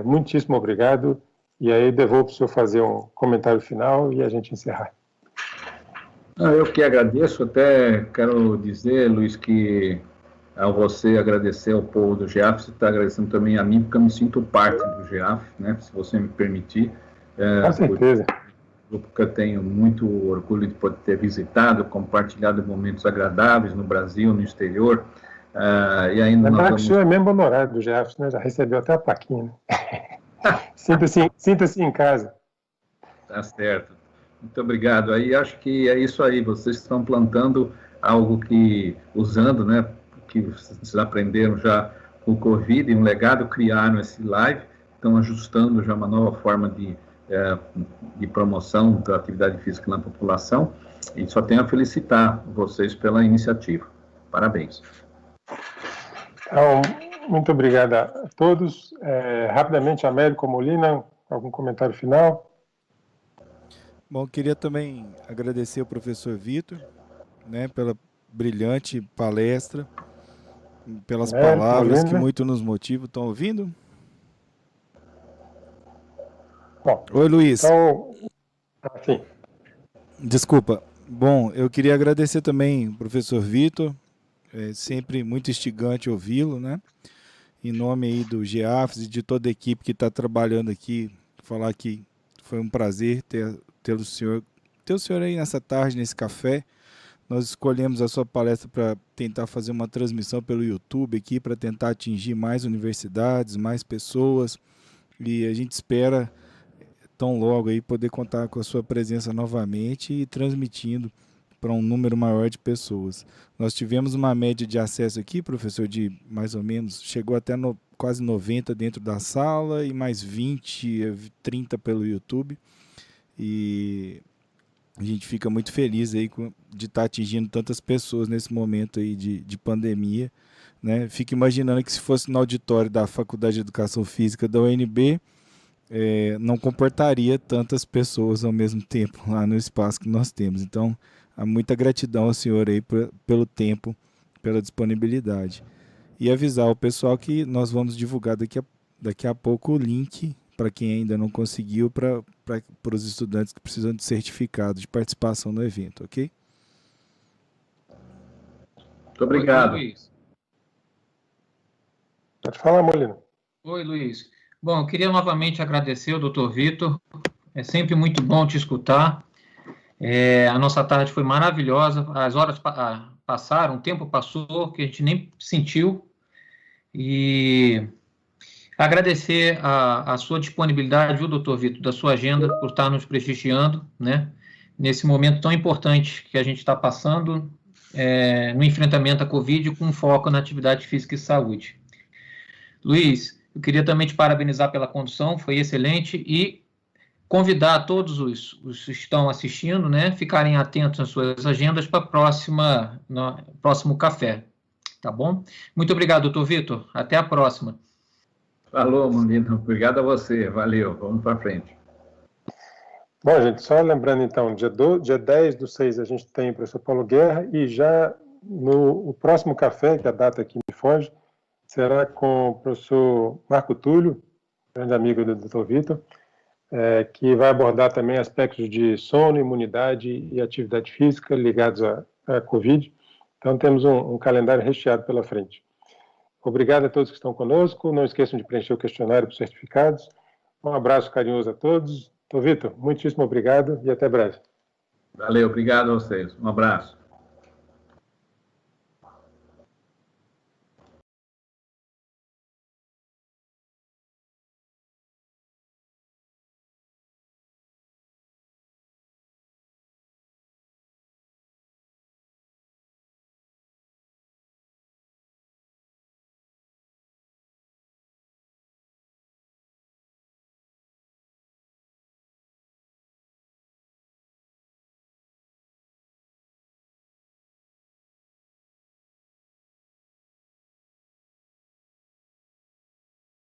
Speaker 1: muitíssimo obrigado, e aí devolvo para o senhor fazer um comentário final e a gente encerrar.
Speaker 2: Eu que agradeço, até quero dizer, Luiz, que ao você agradecer ao povo do GEAF, você está agradecendo também a mim, porque eu me sinto parte do GEAF, né, se você me permitir.
Speaker 1: Com certeza.
Speaker 2: Grupo que eu tenho muito orgulho de poder ter visitado, compartilhado momentos agradáveis no Brasil, no exterior. E ainda
Speaker 1: o senhor é membro honorário do GEAF, né? Já recebeu até a plaquinha. Né? Sinta-se em casa.
Speaker 2: Tá certo. Muito obrigado. Aí acho que é isso aí. Vocês estão plantando algo que, usando, né, que vocês aprenderam já com o Covid, e um legado, criaram esse live, estão ajustando já uma nova forma de promoção da atividade física na população, e só tenho a felicitar vocês pela iniciativa. Parabéns.
Speaker 1: Então, muito obrigado a todos. Rapidamente, Américo Molina, algum comentário final?
Speaker 4: Bom, queria também agradecer ao professor Vitor, né, pela brilhante palestra, pelas palavras Molina, que muito nos motivam. Estão ouvindo?
Speaker 1: Bom,
Speaker 4: oi, Luiz.
Speaker 1: Então, sim.
Speaker 4: Desculpa. Bom, eu queria agradecer também ao professor Vitor, sempre muito instigante ouvi-lo, né? Em nome aí do GEAFS e de toda a equipe que está trabalhando aqui, falar que foi um prazer ter o senhor aí nessa tarde, nesse café. Nós escolhemos a sua palestra para tentar fazer uma transmissão pelo YouTube aqui, para tentar atingir mais universidades, mais pessoas, e a gente espera tão logo aí poder contar com a sua presença novamente e transmitindo para um número maior de pessoas. Nós tivemos uma média de acesso aqui, professor, de mais ou menos, chegou até quase 90 dentro da sala e mais 20, 30 pelo YouTube. E a gente fica muito feliz aí de estar atingindo tantas pessoas nesse momento aí de pandemia, né? Fico imaginando que se fosse no auditório da Faculdade de Educação Física da UNB, não comportaria tantas pessoas ao mesmo tempo lá no espaço que nós temos. Então, há muita gratidão ao senhor aí pelo tempo, pela disponibilidade. E avisar o pessoal que nós vamos divulgar daqui a pouco o link para quem ainda não conseguiu, para os estudantes que precisam de certificado de participação no evento, ok?
Speaker 2: Muito obrigado.
Speaker 3: Oi, Luiz.
Speaker 1: Pode falar, Molina.
Speaker 3: Oi, Luiz. Bom, eu queria novamente agradecer ao Dr. Vitor. É sempre muito bom te escutar. A nossa tarde foi maravilhosa. As horas passaram, o tempo passou, que a gente nem sentiu. E agradecer a sua disponibilidade, viu, Dr. Vitor, da sua agenda, por estar nos prestigiando, né, nesse momento tão importante que a gente está passando, no enfrentamento à Covid, com foco na atividade física e saúde. Luiz, eu queria também te parabenizar pela condução, foi excelente, e convidar todos os que estão assistindo, né, ficarem atentos às suas agendas para próximo café, tá bom? Muito obrigado, doutor Vitor. Até a próxima.
Speaker 2: Falou, Mondino. Obrigado a você. Valeu. Vamos para frente.
Speaker 1: Bom, gente, só lembrando então, dia 10/6 a gente tem o professor Paulo Guerra, e já o próximo café, que a data aqui me foge, será com o professor Marco Túlio, grande amigo do Dr. Vitor, que vai abordar também aspectos de sono, imunidade e atividade física ligados à Covid. Então, temos um calendário recheado pela frente. Obrigado a todos que estão conosco. Não esqueçam de preencher o questionário para os certificados. Um abraço carinhoso a todos. Dr. Vitor, muitíssimo obrigado e até breve.
Speaker 2: Valeu, obrigado a vocês. Um abraço.